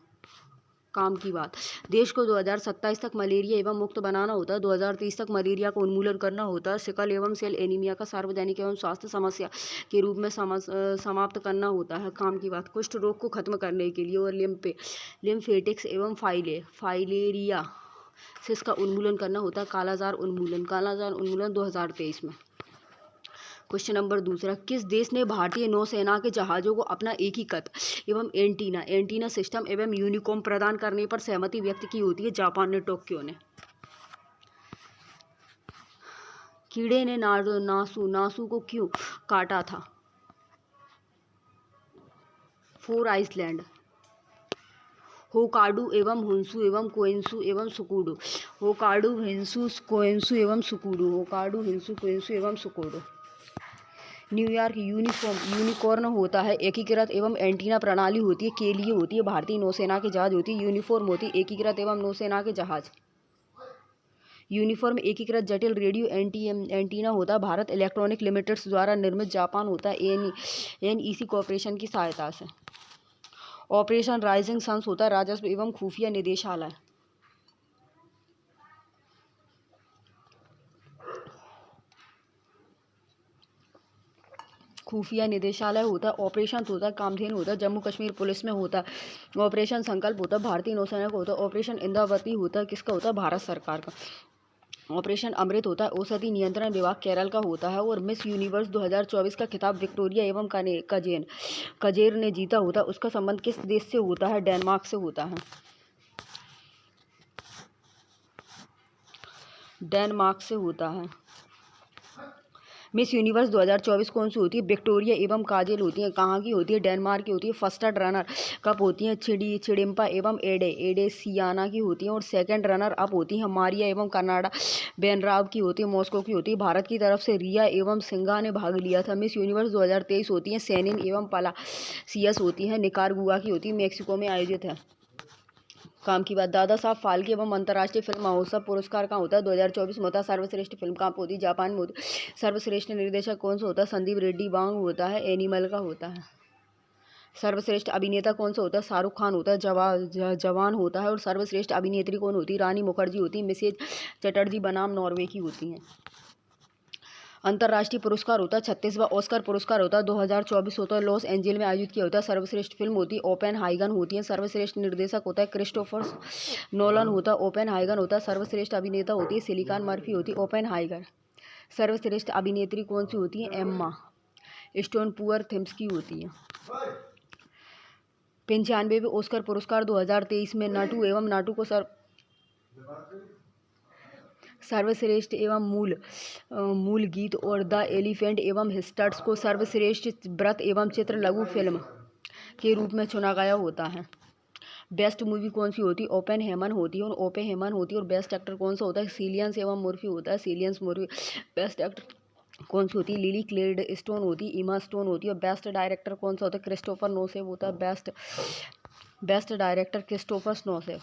काम की बात देश को 2027 तक मलेरिया एवं मुक्त बनाना होता है 2030 तक मलेरिया का उन्मूलन करना होता है। सिकल एवं सेल एनीमिया का सार्वजनिक एवं स्वास्थ्य समस्या के रूप में समाप्त करना होता है। काम की बात कुष्ठ रोग को खत्म करने के लिए और लिम्फेटिक्स एवं फाइलेरिया से इसका उन्मूलन करना होता है। कालाजार उन्मूलन 2023 में। क्वेश्चन नंबर 2 किस देश ने भारतीय नौसेना के जहाजों को अपना एकीकृत एवं एंटीना सिस्टम एवं यूनिकॉम प्रदान करने पर सहमति व्यक्त की होती है जापान ने टोक्यो ने। कीड़े ने नासू को क्यों काटा था फोर आइसलैंड होकाडू एवं हुंसू एवं कोइंसू एवं सुकुडू होकाडू हिंसू कोइंसू एवं सुकुडू। न्यूयॉर्क यूनिकॉर्न होता है एकीकृत एवं एंटीना प्रणाली होती है के लिए होती है भारतीय नौसेना के जहाज होती है यूनिफॉर्म होती है एकीकृत एवं नौसेना के जहाज। यूनिफॉर्म एकीकृत जटिल रेडियो एंटीना होता है भारत इलेक्ट्रॉनिक लिमिटेड्स द्वारा निर्मित, जापान होता है NEC कॉर्पोरेशन की सहायता से। ऑपरेशन राइजिंग सन्स होता है राजस्व एवं खुफिया निदेशालय। खुफिया निदेशालय होता है। ऑपरेशन होता है कामधेनु होता है जम्मू कश्मीर पुलिस में होता है। ऑपरेशन संकल्प होता है भारतीय नौसेना का होता है। ऑपरेशन इंद्रावती होता है किसका होता है भारत सरकार का। ऑपरेशन अमृत होता है औषधि नियंत्रण विभाग केरल का होता है। और मिस यूनिवर्स 2024 का खिताब विक्टोरिया एवं कजेर ने जीता होता है। उसका संबंध किस देश से होता है? डेनमार्क से होता है। डेनमार्क से होता है। मिस यूनिवर्स 2024 कौन सी होती है? विक्टोरिया एवं काजेल होती है। कहाँ की होती है? डेनमार्क की होती है। फर्स्ट रनर कप होती हैं चिडिम्पा एवं एडेसियाना की होती हैं। और सेकंड रनर अप होती हैं मारिया एवं कनाडा बेनराव की होती है, मॉस्को की होती है। भारत की तरफ से रिया एवं सिंघा ने भाग लिया था। मिस यूनिवर्स 2023 होती हैं सेनिन एवं पलासियस होती हैं, निकारागुआ की होती है, मेक्सिको में आयोजित है। काम की बात, दादा साहब फाल्के एवं अंतर्राष्ट्रीय फिल्म महोत्सव पुरस्कार कहाँ होता है? 2024 में होता है। सर्वश्रेष्ठ फिल्म कहाँ पे होती है? जापान में होती है। सर्वश्रेष्ठ निर्देशक कौन सा होता है? संदीप रेड्डी वांग होता है, एनिमल का होता है। सर्वश्रेष्ठ अभिनेता कौन सा होता है? शाहरुख खान होता है, जवान होता है। और सर्वश्रेष्ठ अभिनेत्री कौन होती है? रानी मुखर्जी होती है। मिसेज चटर्जी बनाम नॉर्वे की होती हैं। अंतर्राष्ट्रीय पुरस्कार होता है 36वां ऑस्कर पुरस्कार होता है 2024 होता है, लॉस एंजिल में आयोजित किया होता है। सर्वश्रेष्ठ फिल्म होती है ओपेनहाइगन होती है। सर्वश्रेष्ठ निर्देशक होता है क्रिस्टोफर नोलन होता है, ओपेनहाइगन होता है। सर्वश्रेष्ठ अभिनेता होती है सिलिकॉन मर्फी होती है, ओपेनहाइगर। सर्वश्रेष्ठ अभिनेत्री कौन सी होती है? एम्मा स्टोन पुअर थिम्स की होती है। 95वें ऑस्कर पुरस्कार 2023 में नाटू एवं नाटू को सर्वश्रेष्ठ एवं मूल गीत और द एलिफेंट एवं हिस्टर्स को सर्वश्रेष्ठ व्रत एवं चित्र लघु फिल्म के रूप में चुना गया होता है। बेस्ट मूवी कौन सी होती है? ओपेनहेमर होती है। और ओपेनहेमर होती है। और बेस्ट एक्टर कौन सा होता है? सिलियंस एवं मुर्फी होता है, सिलियंस मुर्फी। बेस्ट एक्टर कौन सी होती है? लिली क्लेड स्टोन होती है, इमा स्टोन होती है। और बेस्ट डायरेक्टर कौन सा होता है? क्रिस्टोफर नोसेफ होता है। बेस्ट डायरेक्टर क्रिस्टोफर नोसेफ।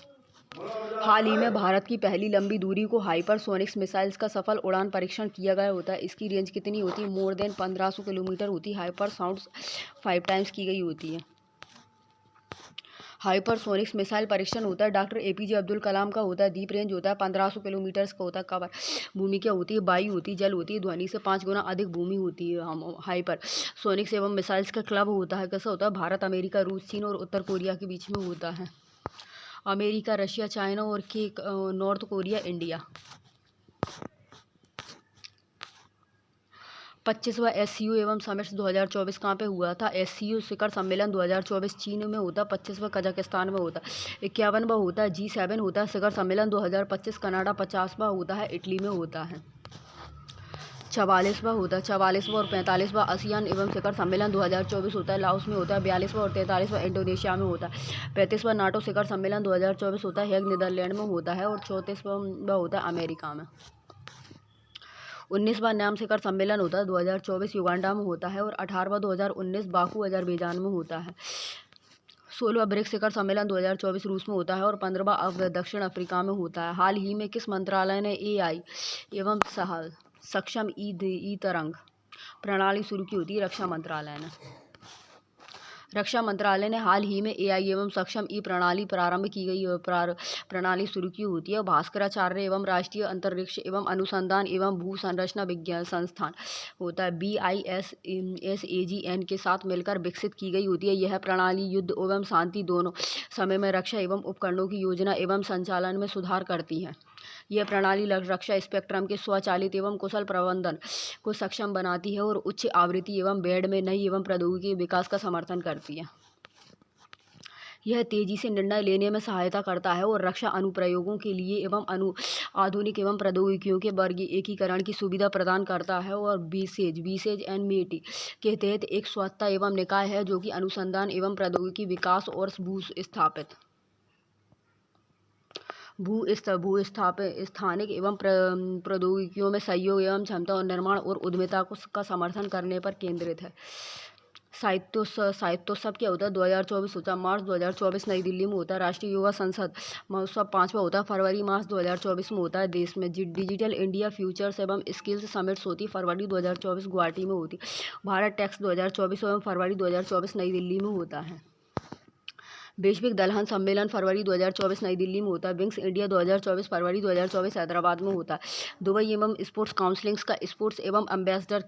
हाल ही में भारत की पहली लंबी दूरी को हाइपरसोनिक्स मिसाइल्स का सफल उड़ान परीक्षण किया गया होता है। इसकी रेंज कितनी होती है? मोर देन 1500 किलोमीटर होती है। हाइपरसाउंड 5 टाइम्स की गई होती है। हाइपरसोनिक्स मिसाइल परीक्षण होता है डॉक्टर APJ अब्दुल कलाम का होता है। डीप रेंज होता है 1500 किलोमीटर का होता है। कवर भूमि क्या होती है? वायु होती है, जल होती है, ध्वनि से 5 गुना अधिक भूमि होती है। हम हाइपर सोनिक्स एवं मिसाइल्स का क्लब होता है। कैसा होता है? भारत, अमेरिका, रूस, चीन और उत्तर कोरिया के बीच में होता है। अमेरिका, रशिया, चाइना और नॉर्थ कोरिया, इंडिया। 25वां SCO एवं समिट्स 2024 कहाँ पे हुआ था? SCO शिखर सम्मेलन 2024 चीन में होता है। 25वां कजाकिस्तान में होता है। 51वां होता है G7 होता है शिखर सम्मेलन 2025 कनाडा। 50वां होता है इटली में होता है। 44वां होता है 44वां और 45वां आसियान एवं शिखर सम्मेलन 2024 होता है, लाओस में होता है। 42वां और 43वां इंडोनेशिया में होता है। 35वां नाटो शिखर सम्मेलन 2024 होता है, हेग नीदरलैंड में होता है। और 34वां होता है अमेरिका में। 19वां नाम शिखर सम्मेलन होता है 2024 युगांडा में होता है। और 18वां 2019 बाकू अजरबैजान में होता है। 16वां ब्रिक्स शिखर सम्मेलन 2024 रूस में होता है। और 15वां दक्षिण अफ्रीका में होता है। हाल ही में किस मंत्रालय ने AI एवं सक्षम ई तरंग प्रणाली शुरू की होती है? रक्षा मंत्रालय ने। रक्षा मंत्रालय ने हाल ही में AI एवं सक्षम ई प्रणाली प्रारंभ की गई प्रणाली शुरू की होती है। भास्कराचार्य एवं राष्ट्रीय अंतरिक्ष एवं अनुसंधान एवं भू संरचना विज्ञान संस्थान होता है BISAGN के साथ मिलकर विकसित की गई होती है। यह प्रणाली युद्ध एवं शांति दोनों समय में रक्षा एवं उपकरणों की योजना एवं संचालन में सुधार करती है। यह प्रणाली रक्षा स्पेक्ट्रम के स्वचालित एवं कुशल प्रबंधन को सक्षम बनाती है और उच्च आवृत्ति एवं बैंड में नई एवं प्रौद्योगिकी विकास का समर्थन करती है। यह तेजी से निर्णय लेने में सहायता करता है और रक्षा अनुप्रयोगों के लिए एवं आधुनिक एवं प्रौद्योगिकियों के वर्गीय एकीकरण की सुविधा प्रदान करता है। और बीसेज एंड मेटी के तहत एक स्वायत्त एवं निकाय है जो कि अनुसंधान एवं प्रौद्योगिकी विकास और स्थानिक एवं प्रौद्योगिकियों में सहयोग एवं क्षमता और निर्माण और उद्यमिता का समर्थन करने पर केंद्रित है। साहित्योत्सव क्या होता है 2024 होता है मार्च 2024 नई दिल्ली में होता है। राष्ट्रीय युवा संसद महोत्सव 5वां होता है फरवरी मार्च 2024 में होता है देश में। डिजिटल इंडिया फ्यूचर्स एवं स्किल्स समिट्स होती है फरवरी 2024 गुवाहाटी में होती है। भारत टेक्स 2024 एवं फरवरी 2024 नई दिल्ली में होता है। वैश्विक दलहन सम्मेलन फरवरी 2024 नई दिल्ली में होता है। विंग्स इंडिया 2024 फरवरी 2024 हैदराबाद में होता है। दुबई एवं स्पोर्ट्स काउंसिलिंग्स का स्पोर्ट्स एवं एम्बेसडर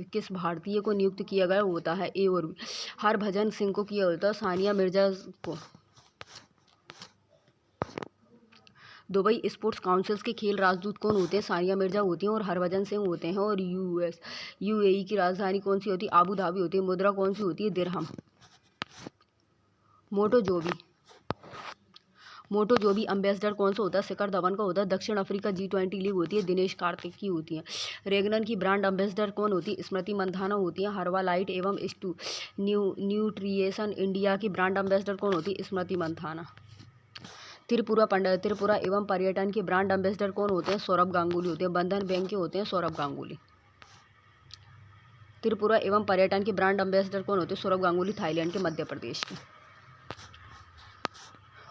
किस भारतीय को नियुक्त किया गया होता है ए और बी। हरभजन सिंह को किया होता है, सानिया मिर्जा को। दुबई स्पोर्ट्स काउंसिल्स के खेल राजदूत कौन होते हैं? सानिया मिर्जा होती हैं और हरभजन सिंह होते हैं। और यूएई की राजधानी कौन सी होती है? आबू धाबी होती है। मुद्रा कौन सी होती है? दिरहम। मोटोजोबी एम्बेसडर कौन सा होता है? शिखर धवन का होता है। दक्षिण अफ्रीका G20 लीग होती है दिनेश कार्तिक की होती है। रेगनन की ब्रांड एम्बेसडर कौन होती है? स्मृति मंधाना होती है। हर्बालाइट एवं न्यूट्रिएशन इंडिया की ब्रांड एम्बेसडर कौन होती है? स्मृति मंधाना। त्रिपुरा एवं पर्यटन के ब्रांड एम्बेसडर कौन होते हैं? सौरभ गांगुली होते हैं। बंधन बैंक के होते हैं सौरभ गांगुली। त्रिपुरा एवं पर्यटन के ब्रांड एम्बेसडर कौन होते हैं? सौरभ गांगुली थाईलैंड के, मध्य प्रदेश के।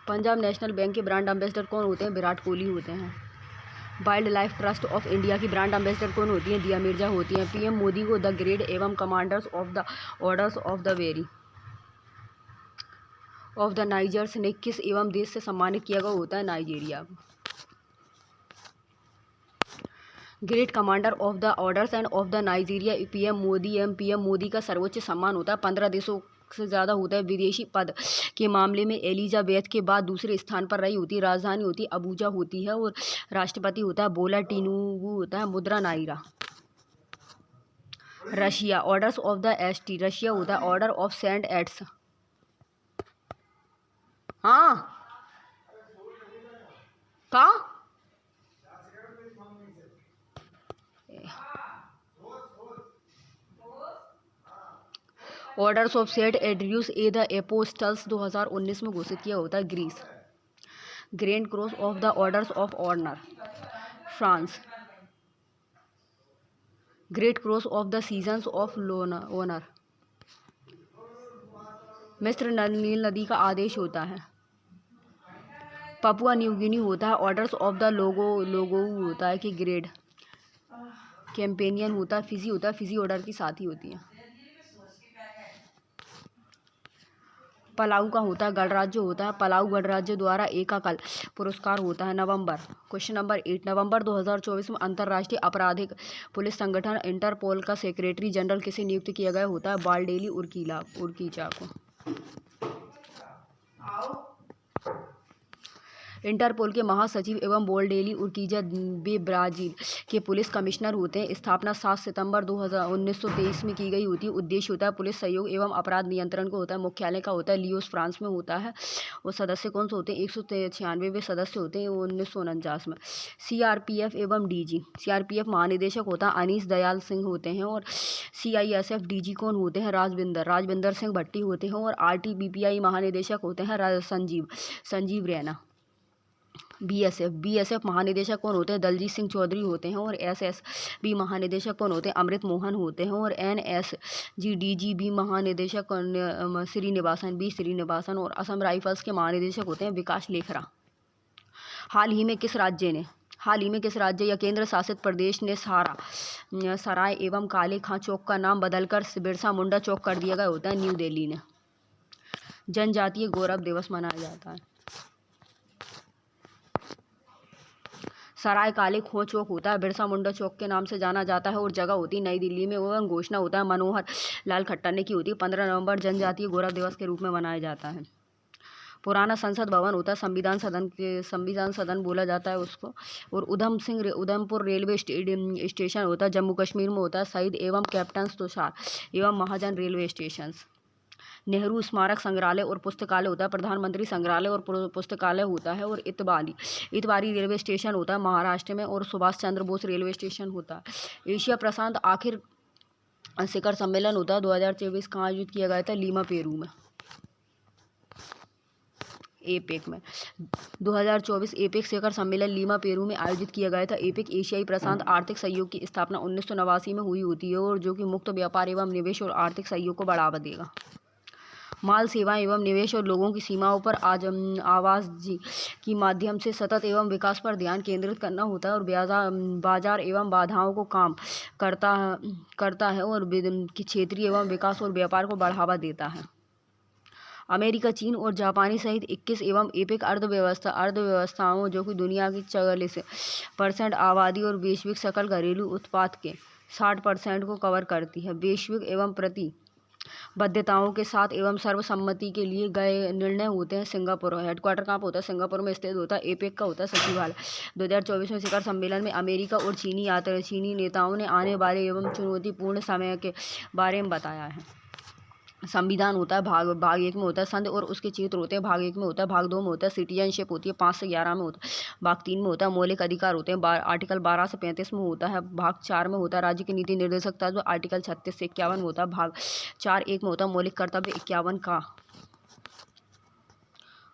पंजाब नेशनल बैंक के ब्रांड एम्बेसडर कौन होते हैं? विराट कोहली होते हैं। Wild life trust of India की ब्रांड एम्बेसडर कौन होती हैं? दिया मिर्जा होती हैं। पीएम मोदी को द ग्रेड एवं commanders of the orders of the Nigers ने किस एवं देश से सम्मानित किया गया होता है? नाइजीरिया को। Great commander of the orders end of the Nigeria PM Modi का सर्वोच्च सम्मान होता है। 15 देशों से ज़्यादा होता है। विदेशी पद के मामले में एलिजाबेथ के बाद दूसरे स्थान पर रही होती है। राजधानी होती है अबूजा होती है। और राष्ट्रपति होता है बोला टिनुबू होता है। मुद्रा naira. Russia orders of the ST Russia होता है ऑर्डर ऑफ सेंट एड्स। हाँ का ऑर्डर्स ऑफ सेंट एड्रियूस ए द एपोस्टल्स 2019 में घोषित किया होता है Greece. Grand cross of the orders of honour France. Great cross of the सीजन्स ऑफ ऑनर मिस्र नील नदी का आदेश होता है। पपुआ न्यू गिनी होता है ऑर्डर्स ऑफ द लोगो होता है कि ग्रेड। कैंपेनियन होता है फिजी होता है। फिजी ऑर्डर की साथी होती है। पलाऊ का होता है गणराज्य होता है। पलाऊ गणराज्य द्वारा एकल पुरस्कार होता है। नवंबर क्वेश्चन नंबर 8 नवंबर 2024 में अंतर्राष्ट्रीय आपराधिक पुलिस संगठन इंटरपोल का सेक्रेटरी जनरल किसे नियुक्त किया गया होता है? बालडेली उर्किचा को। इंटरपोल के महासचिव एवं बालडेली उर्किजा वे ब्राजील के पुलिस कमिश्नर होते हैं। स्थापना 7 सितंबर 1923 में की गई होती है। उद्देश्य होता है पुलिस सहयोग एवं अपराध नियंत्रण को होता है। मुख्यालय का होता है लियोस फ्रांस में होता है। और सदस्य कौन से होते हैं? 196 सदस्य होते हैं 1949 में। CRPF एवं DG CRPF महानिदेशक होता है अनीस दयाल सिंह होते हैं। और CISF DG कौन होते हैं? राजविंदर सिंह भट्टी होते हैं। और RTBPI महानिदेशक होते हैं संजीव रैना। BSF महानिदेशक कौन होते हैं? दलजीत सिंह चौधरी होते हैं। और SSB महानिदेशक कौन होते हैं? अमृत मोहन होते हैं। और NSGDG महानिदेशक श्रीनिवासन और असम राइफल्स के महानिदेशक होते हैं विकास लेखरा। हाल ही में किस राज्य या केंद्र शासित प्रदेश ने सराय एवं काले खां चौक का नाम बदलकर बिरसा मुंडा चौक कर दिया गया होता है? न्यू दिल्ली ने। जनजातीय गौरव दिवस मनाया जाता है। सराय काले खों चौक होता है बिरसा मुंडा चौक के नाम से जाना जाता है। और जगह होती है नई दिल्ली में। एवं घोषणा होता है मनोहर लाल खट्टर ने की होती है। 15 नवंबर जनजातीय गौरव दिवस के रूप में मनाया जाता है। पुराना संसद भवन होता है संविधान सदन बोला जाता है उसको। और उधमपुर रेलवे स्टेशन होता है जम्मू कश्मीर में होता है। शहीद एवं कैप्टन तुषार एवं महाजन रेलवे स्टेशन। नेहरू स्मारक संग्रहालय और पुस्तकालय होता है। प्रधानमंत्री संग्रहालय और पुस्तकालय होता है। और इतवारी रेलवे स्टेशन होता है महाराष्ट्र में। और सुभाष चंद्र बोस रेलवे स्टेशन होता है। एशिया प्रशांत आखिर शिखर सम्मेलन होता है 2024 कहाँ आयोजित किया गया था? लीमा पेरू में। एपेक में 2024 एपेक शिखर सम्मेलन लीमा पेरू में आयोजित किया गया था। एपेक एशियाई प्रशांत आर्थिक सहयोग की स्थापना 1989 में हुई होती है और जो कि मुक्त व्यापार एवं निवेश और आर्थिक सहयोग को बढ़ावा देगा। माल सेवाएं एवं निवेश और लोगों की सीमाओं पर आज आवाज़ की माध्यम से सतत एवं विकास पर ध्यान केंद्रित करना होता है और बाजार एवं बाधाओं को काम करता है और क्षेत्रीय एवं विकास और व्यापार को बढ़ावा देता है। अमेरिका, चीन और जापानी सहित 21 एवं एपेक अर्थव्यवस्थाओं जो कि दुनिया की 40% आबादी और वैश्विक सकल घरेलू उत्पाद के 60% को कवर करती है। वैश्विक एवं प्रतिबद्धताओं के साथ एवं सर्वसम्मति के लिए गए निर्णय होते हैं। सिंगापुर हेडक्वार्टर कहाँ पर होता है? सिंगापुर में स्थित होता है। एपेक का होता है सचिवालय। 2024 में शिखर सम्मेलन में अमेरिका और चीनी नेताओं ने आने वाले एवं चुनौतीपूर्ण समय के बारे में बताया है। संविधान होता है, भाग 1 में होता है संघ और उसके क्षेत्र होते हैं। भाग 1 में होता है। भाग 2 में होता है सिटीजनशिप होती है, 5 से 11 में होता है। भाग 3 में होता है मौलिक अधिकार होते हैं, आर्टिकल 12 से 35 में होता है। भाग 4 में होता है राज्य की नीति निर्देशक तत्व, आर्टिकल 36 से 51 में होता है। भाग 4(1) में होता है मौलिक कर्तव्य 51 का।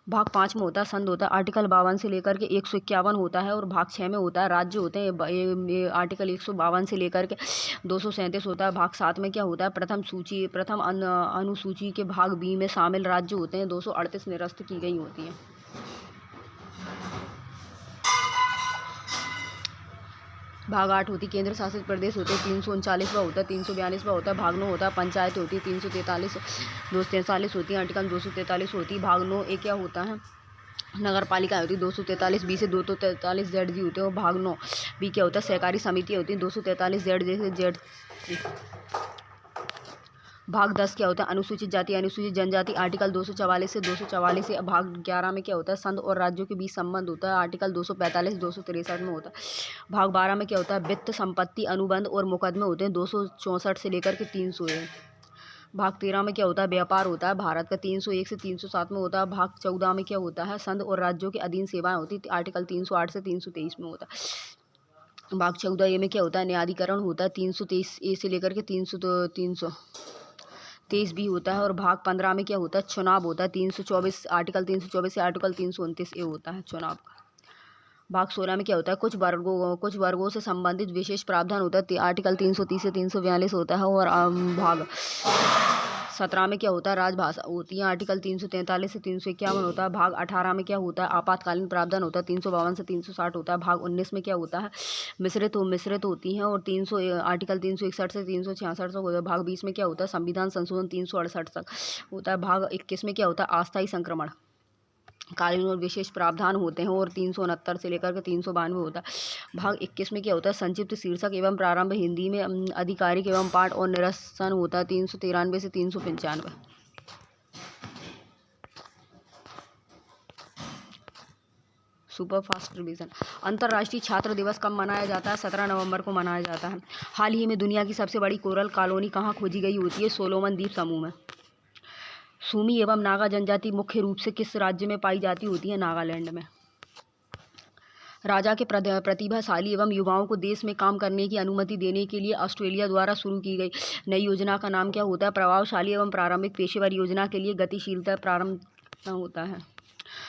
भाग 5 में होता है संघ होता है, आर्टिकल 52 से लेकर के 151 होता है। और भाग 6 में होता है राज्य होते हैं, आर्टिकल 152 से लेकर के 237 होता है। भाग 7 में क्या होता है? प्रथम अनुसूची के भाग बी में शामिल राज्य होते हैं, 238 निरस्त की गई होती हैं। भाग 8 होती केंद्र शासित प्रदेश होते हैं, 339वां होता है, 342वां होता है। भाग 9 होता है पंचायत होती है, 343 243 होती है, आर्टिकल 243 होती है। भाग 9 क्या होता है? नगर पालिका होती है, 243 बी से 243 जेड जी होते हैं। और भाग 9 बी क्या होता है? सहकारी समिति होती है, 243 जेड जे से जेड। भाग 10 क्या होता है? अनुसूचित जाति अनुसूचित जनजाति, आर्टिकल 244 से 244 से। भाग 11 में क्या होता है? संघ और राज्यों के बीच संबंध होता है, आर्टिकल 245 263 में होता है। भाग 12 में क्या होता है? वित्त संपत्ति अनुबंध और मुकदमे होते हैं, 264 से लेकर के 300 है। भाग 13 में क्या होता है? व्यापार होता है, भारत का 301 से 307 में होता है। भाग 14 में क्या होता है? संघ और राज्यों के अधीन सेवाएं होती है, आर्टिकल 308 से 323 में होता है। भाग 14 में क्या होता है? न्यायाधिकरण होता है, 323 ए से लेकर के 323 भी होता है। और भाग 15 में क्या होता है? चुनाव होता है, 324 आर्टिकल 324 से आर्टिकल 329 ए होता है चुनाव का। भाग 16 में क्या होता है? कुछ वर्गों से संबंधित विशेष प्रावधान होता है, आर्टिकल 330 से 342 होता है। और भाग 17 में क्या होता है? राजभाषा होती है, आर्टिकल 343 से 351 होता है। भाग 18 में क्या होता है? आपातकालीन प्रावधान होता है, 352 से 360 होता है। भाग 19 में क्या होता है? मिश्रित होती हैं, और आर्टिकल 361 से 366 तक होता है। भाग 20 में क्या होता है? संविधान संशोधन 368 तक होता है। भाग 21 में क्या होता है? अस्थायी संक्रमण कालीन और विशेष प्रावधान होते हैं, और 369 से लेकर के 392 होता है। भाग 21 में क्या होता है? संक्षिप्त शीर्षक एवं प्रारंभ हिंदी में आधिकारिक एवं पाठ और निरसन होता है, 393 से 395। Superfast revision. अंतर्राष्ट्रीय छात्र दिवस कब मनाया जाता है? 17 नवंबर को मनाया जाता है। हाल ही में दुनिया की सबसे बड़ी कोरल कॉलोनी कहाँ खोजी गई होती है? सोलोमन द्वीप समूह में। सूमी एवं नागा जनजाति मुख्य रूप से किस राज्य में पाई जाती होती है? नागालैंड में। राजा के प्रतिभाशाली एवं युवाओं को देश में काम करने की अनुमति देने के लिए ऑस्ट्रेलिया द्वारा शुरू की गई नई योजना का नाम क्या होता है? प्रभावशाली एवं प्रारंभिक पेशेवर योजना के लिए गतिशीलता प्रारंभ होता है।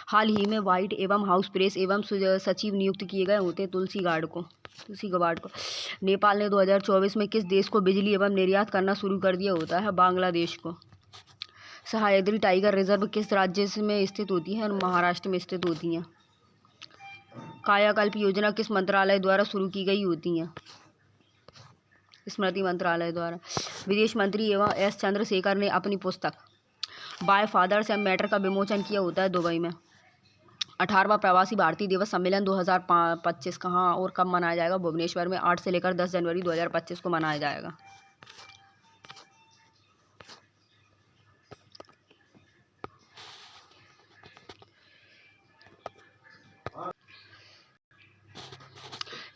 हाल ही में व्हाइट एवं हाउस प्रेस एवं सचिव नियुक्त किए गए होते हैं तुलसी गार्ड को। नेपाल ने 2024 में किस देश को बिजली एवं निर्यात करना शुरू कर दिया होता है? बांग्लादेश को। सह्याद्री टाइगर रिजर्व किस राज्य में स्थित होती है? महाराष्ट्र में स्थित होती हैं। कायाकल्प योजना किस मंत्रालय द्वारा शुरू की गई होती है? स्मृति मंत्रालय द्वारा। विदेश मंत्री एवं एस चंद्रशेखर ने अपनी पुस्तक बाय फादर्स एंड मैटर का विमोचन किया होता है दुबई में। 18वां प्रवासी भारतीय दिवस सम्मेलन 2025 कहाँ और कब मनाया जाएगा? भुवनेश्वर में 8 से लेकर 10 जनवरी 2025 को मनाया जाएगा।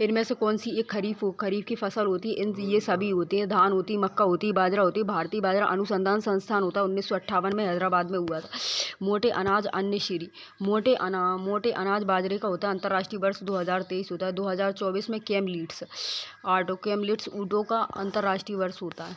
इनमें से कौन सी एक खरीफ की फसल होती है? ये सभी होती हैं। धान होती, मक्का होती, बाजरा होती। भारतीय बाजरा अनुसंधान संस्थान होता है, 1958 में हैदराबाद में हुआ था। मोटे अनाज अन्य श्री मोटे अनाज बाजरे का होता है। अंतर्राष्ट्रीय वर्ष 2023 होता है। 2024 में कैमलिट्स ऊँटों का अंतर्राष्ट्रीय वर्ष होता है।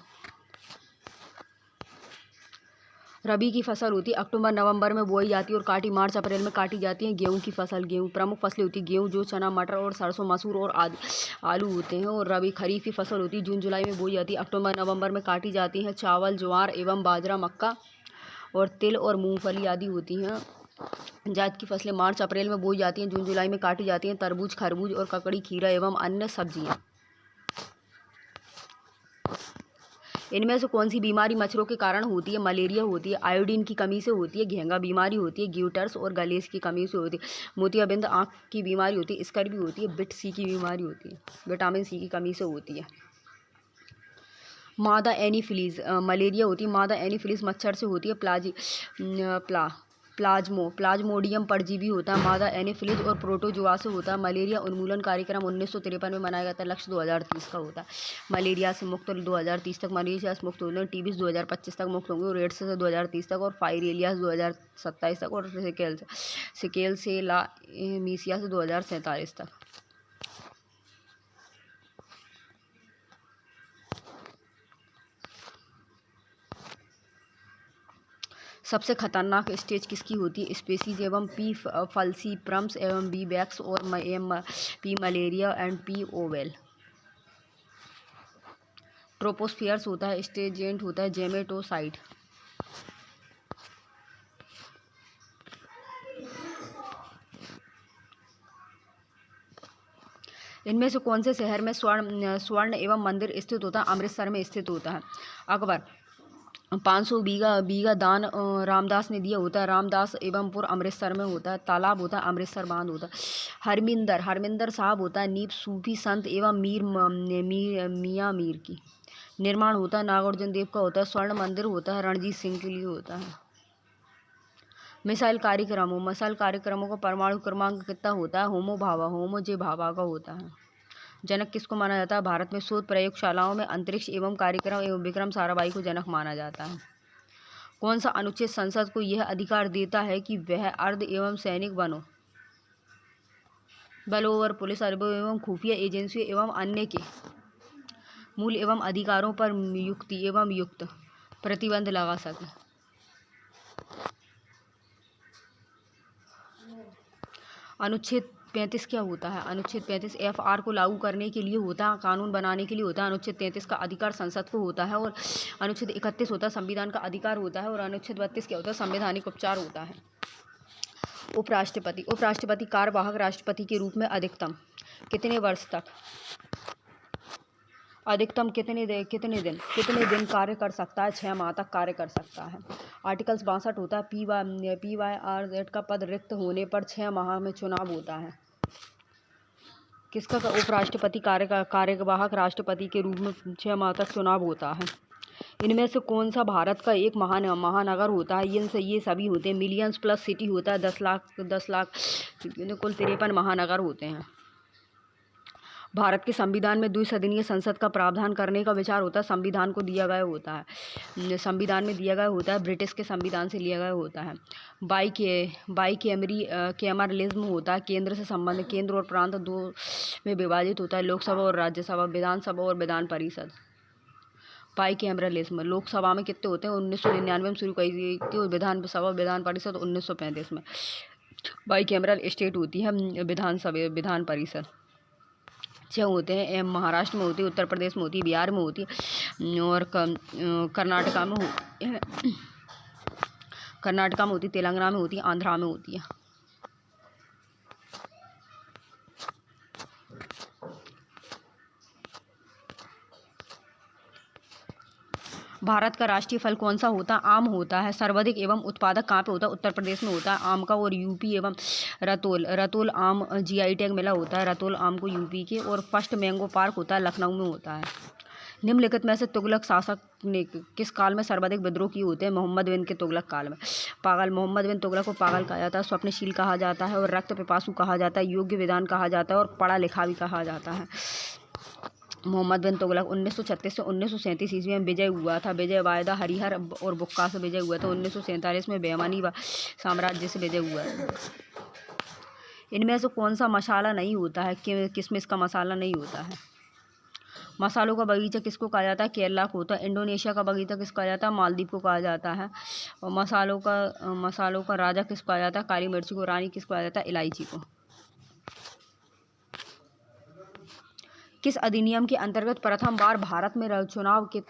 रबी की फसल होती है अक्टूबर नवंबर में बोई जाती है और काटी मार्च अप्रैल में काटी जाती है। गेहूं की फसल, गेहूं प्रमुख फसलें होती है गेहूं, जौ, चना, मटर और सरसों, मसूर और आदि आलू होते हैं। और रबी खरीफ की फसल होती है जून जुलाई में बोई जाती है, अक्टूबर नवंबर में काटी जाती है। चावल, ज्वार एवं बाजरा, मक्का और तिल और मूंगफली आदि होती हैं। जायद की फसलें मार्च अप्रैल में बोई जाती हैं, जून जुलाई में काटी जाती हैं। तरबूज, खरबूज और ककड़ी, खीरा एवं अन्य सब्जियां। इनमें से कौन सी बीमारी मच्छरों के कारण होती है? मलेरिया होती है, आयोडीन की कमी से होती है, घेंघा बीमारी होती है, ग्यूटर्स और गलेस की कमी से होती है, मोतियाबिंद आँख की बीमारी होती है, स्कर्वी होती है, बिट सी की बीमारी होती है, विटामिन सी की कमी से होती है। मादा एनीफिलीज मलेरिया होती है। मादा एनीफिलीज मच्छर से होती है। प्लाज्मोडियम परजीवी होता है। मादा एनीफिलीज और प्रोटोजुआ से होता है। मलेरिया उन्मूलन कार्यक्रम 1953 में मनाया गया था। लक्ष्य 2030 का होता है। मलेरिया से मुक्त 2030 तक, मलेरिया से मुक्त होंगे, टीबी 2025 तक मुक्त होंगे, और एड्स से 2030 तक, और फाइलेरिया 2027 तक, और सिकेल से मीसिया से 2047 तक। सबसे खतरनाक स्टेज किसकी होती है? स्पेसीज एवं पी फल्सीप्रम्स एवं बी बैक्स और P malaria and P ovale. Tropospheres होता है। स्टेजेंट होता है जेमेटोसाइड। इनमें से कौन से शहर में स्वर्ण एवं मंदिर स्थित होता है? अमृतसर में स्थित होता है। अकबर 500 बीघा दान रामदास ने दिया होता है। रामदास एवं पुर अमृतसर में होता है। तालाब होता है, अमृतसर बांध होता है। हरमिंदर साहब होता है। नीप सूफी संत एवं मियाँ मीर की निर्माण होता है। नागार्जुन देव का होता है। स्वर्ण मंदिर होता है, रणजीत सिंह के लिए होता है। मिसाइल कार्यक्रमों का परमाणु क्रमांक कितना होता है? होमो जे भाभा का होता है। जनक किसको माना जाता है? भारत में शोध प्रयोगशालाओं में अंतरिक्ष एवं कार्यक्रम एवं विक्रम साराभाई को जनक माना जाता है। कौन सा अनुच्छेद संसद को यह अधिकार देता है कि वह अर्ध एवं सैनिक बलों और पुलिस एवं खुफिया एजेंसियों एवं अन्य के मूल एवं अधिकारों पर युक्त प्रतिबंध लगा सके? अनुच्छेद 35 क्या होता है? अनुच्छेद 35 FR को लागू करने के लिए होता है, कानून बनाने के लिए होता है। अनुच्छेद 33 का अधिकार संसद को होता है। और अनुच्छेद 31 होता है संविधान का अधिकार होता है। और अनुच्छेद 32 क्या होता है? संवैधानिक उपचार होता है। उपराष्ट्रपति कार्यवाहक राष्ट्रपति के रूप में अधिकतम कितने वर्ष तक, अधिकतम कितने दिन कार्य कर सकता है? 6 माह तक कार्य कर सकता है। आर्टिकल 62 होता है। PYRZ का पद रिक्त होने पर 6 माह में चुनाव होता है। किसका उपराष्ट्रपति कार्यवाहक राष्ट्रपति के रूप में 6 माह तक चुनाव होता है। इनमें से कौन सा भारत का एक महानगर होता है? ये सभी होते हैं। मिलियंस प्लस सिटी होता है। 10 लाख कुल 53 महानगर होते हैं। भारत के संविधान में द्विसदनीय संसद का प्रावधान करने का विचार होता है। संविधान में दिया गया होता है। ब्रिटिश के संविधान से लिया गया होता है। बाईकैमरलिज्म होता है। केंद्र और प्रांत दो में विभाजित होता है। लोकसभा और राज्यसभा, विधानसभा और विधान परिषद। बाईकैमरलिज्म लोकसभा में कितने होते हैं? 1999 में शुरू की गई थी। और विधान परिषद 1935 में। बाईकैमरल स्टेट होती है विधान परिषद। 6 होते हैं। महाराष्ट्र में होती है, उत्तर प्रदेश में होती है, बिहार में होती है, और कर्नाटका में होती है, तेलंगाना में होती है, आंध्रा में होती है। भारत का राष्ट्रीय फल कौन सा होता है? आम होता है। सर्वाधिक एवं उत्पादक कहाँ पे होता है? उत्तर प्रदेश में होता है आम का। और यूपी एवं रतौल आम GI टैग मिला होता है रतौल आम को यूपी के। और फर्स्ट मैंगो पार्क होता है लखनऊ में होता है। निम्नलिखित में से तुगलक शासक ने किस काल में सर्वाधिक विद्रोह किए होते हैं? मोहम्मद बिन के तुगलक काल में। मोहम्मद बिन तुगलक को पागल कहा जाता है, स्वप्नशील कहा जाता है, और रक्त पिपासु कहा जाता है, योग्य विधान कहा जाता है, और पढ़ा लिखा भी कहा जाता है। मोहम्मद बिन तुगलक 1936 से 1937 ईस्वी में विजय हुआ था। विजय वायदा हरिहर और बुक्का से विजय हुआ था। 1947 में बेमानी साम्राज्य से विजय हुआ था। इनमें से कौन सा मसाला नहीं होता है? किसमिस का मसाला नहीं होता है। मसालों का बगीचा किसको कहा जाता है? केरला को। तो इंडोनेशिया का बगीचा किसको कहा जाता है? मालदीव को कहा जाता है। और मसालों का राजा किसको कहा जाता है? काली मिर्च को। रानी किसको कहा जाता है? इलायची को। किस अधिनियम के अंतर्गत प्रथम बार भारत में चुनाव के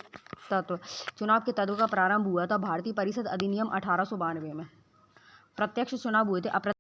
तत्व का प्रारंभ हुआ था? भारतीय परिषद अधिनियम 1892 में। प्रत्यक्ष चुनाव हुए थे।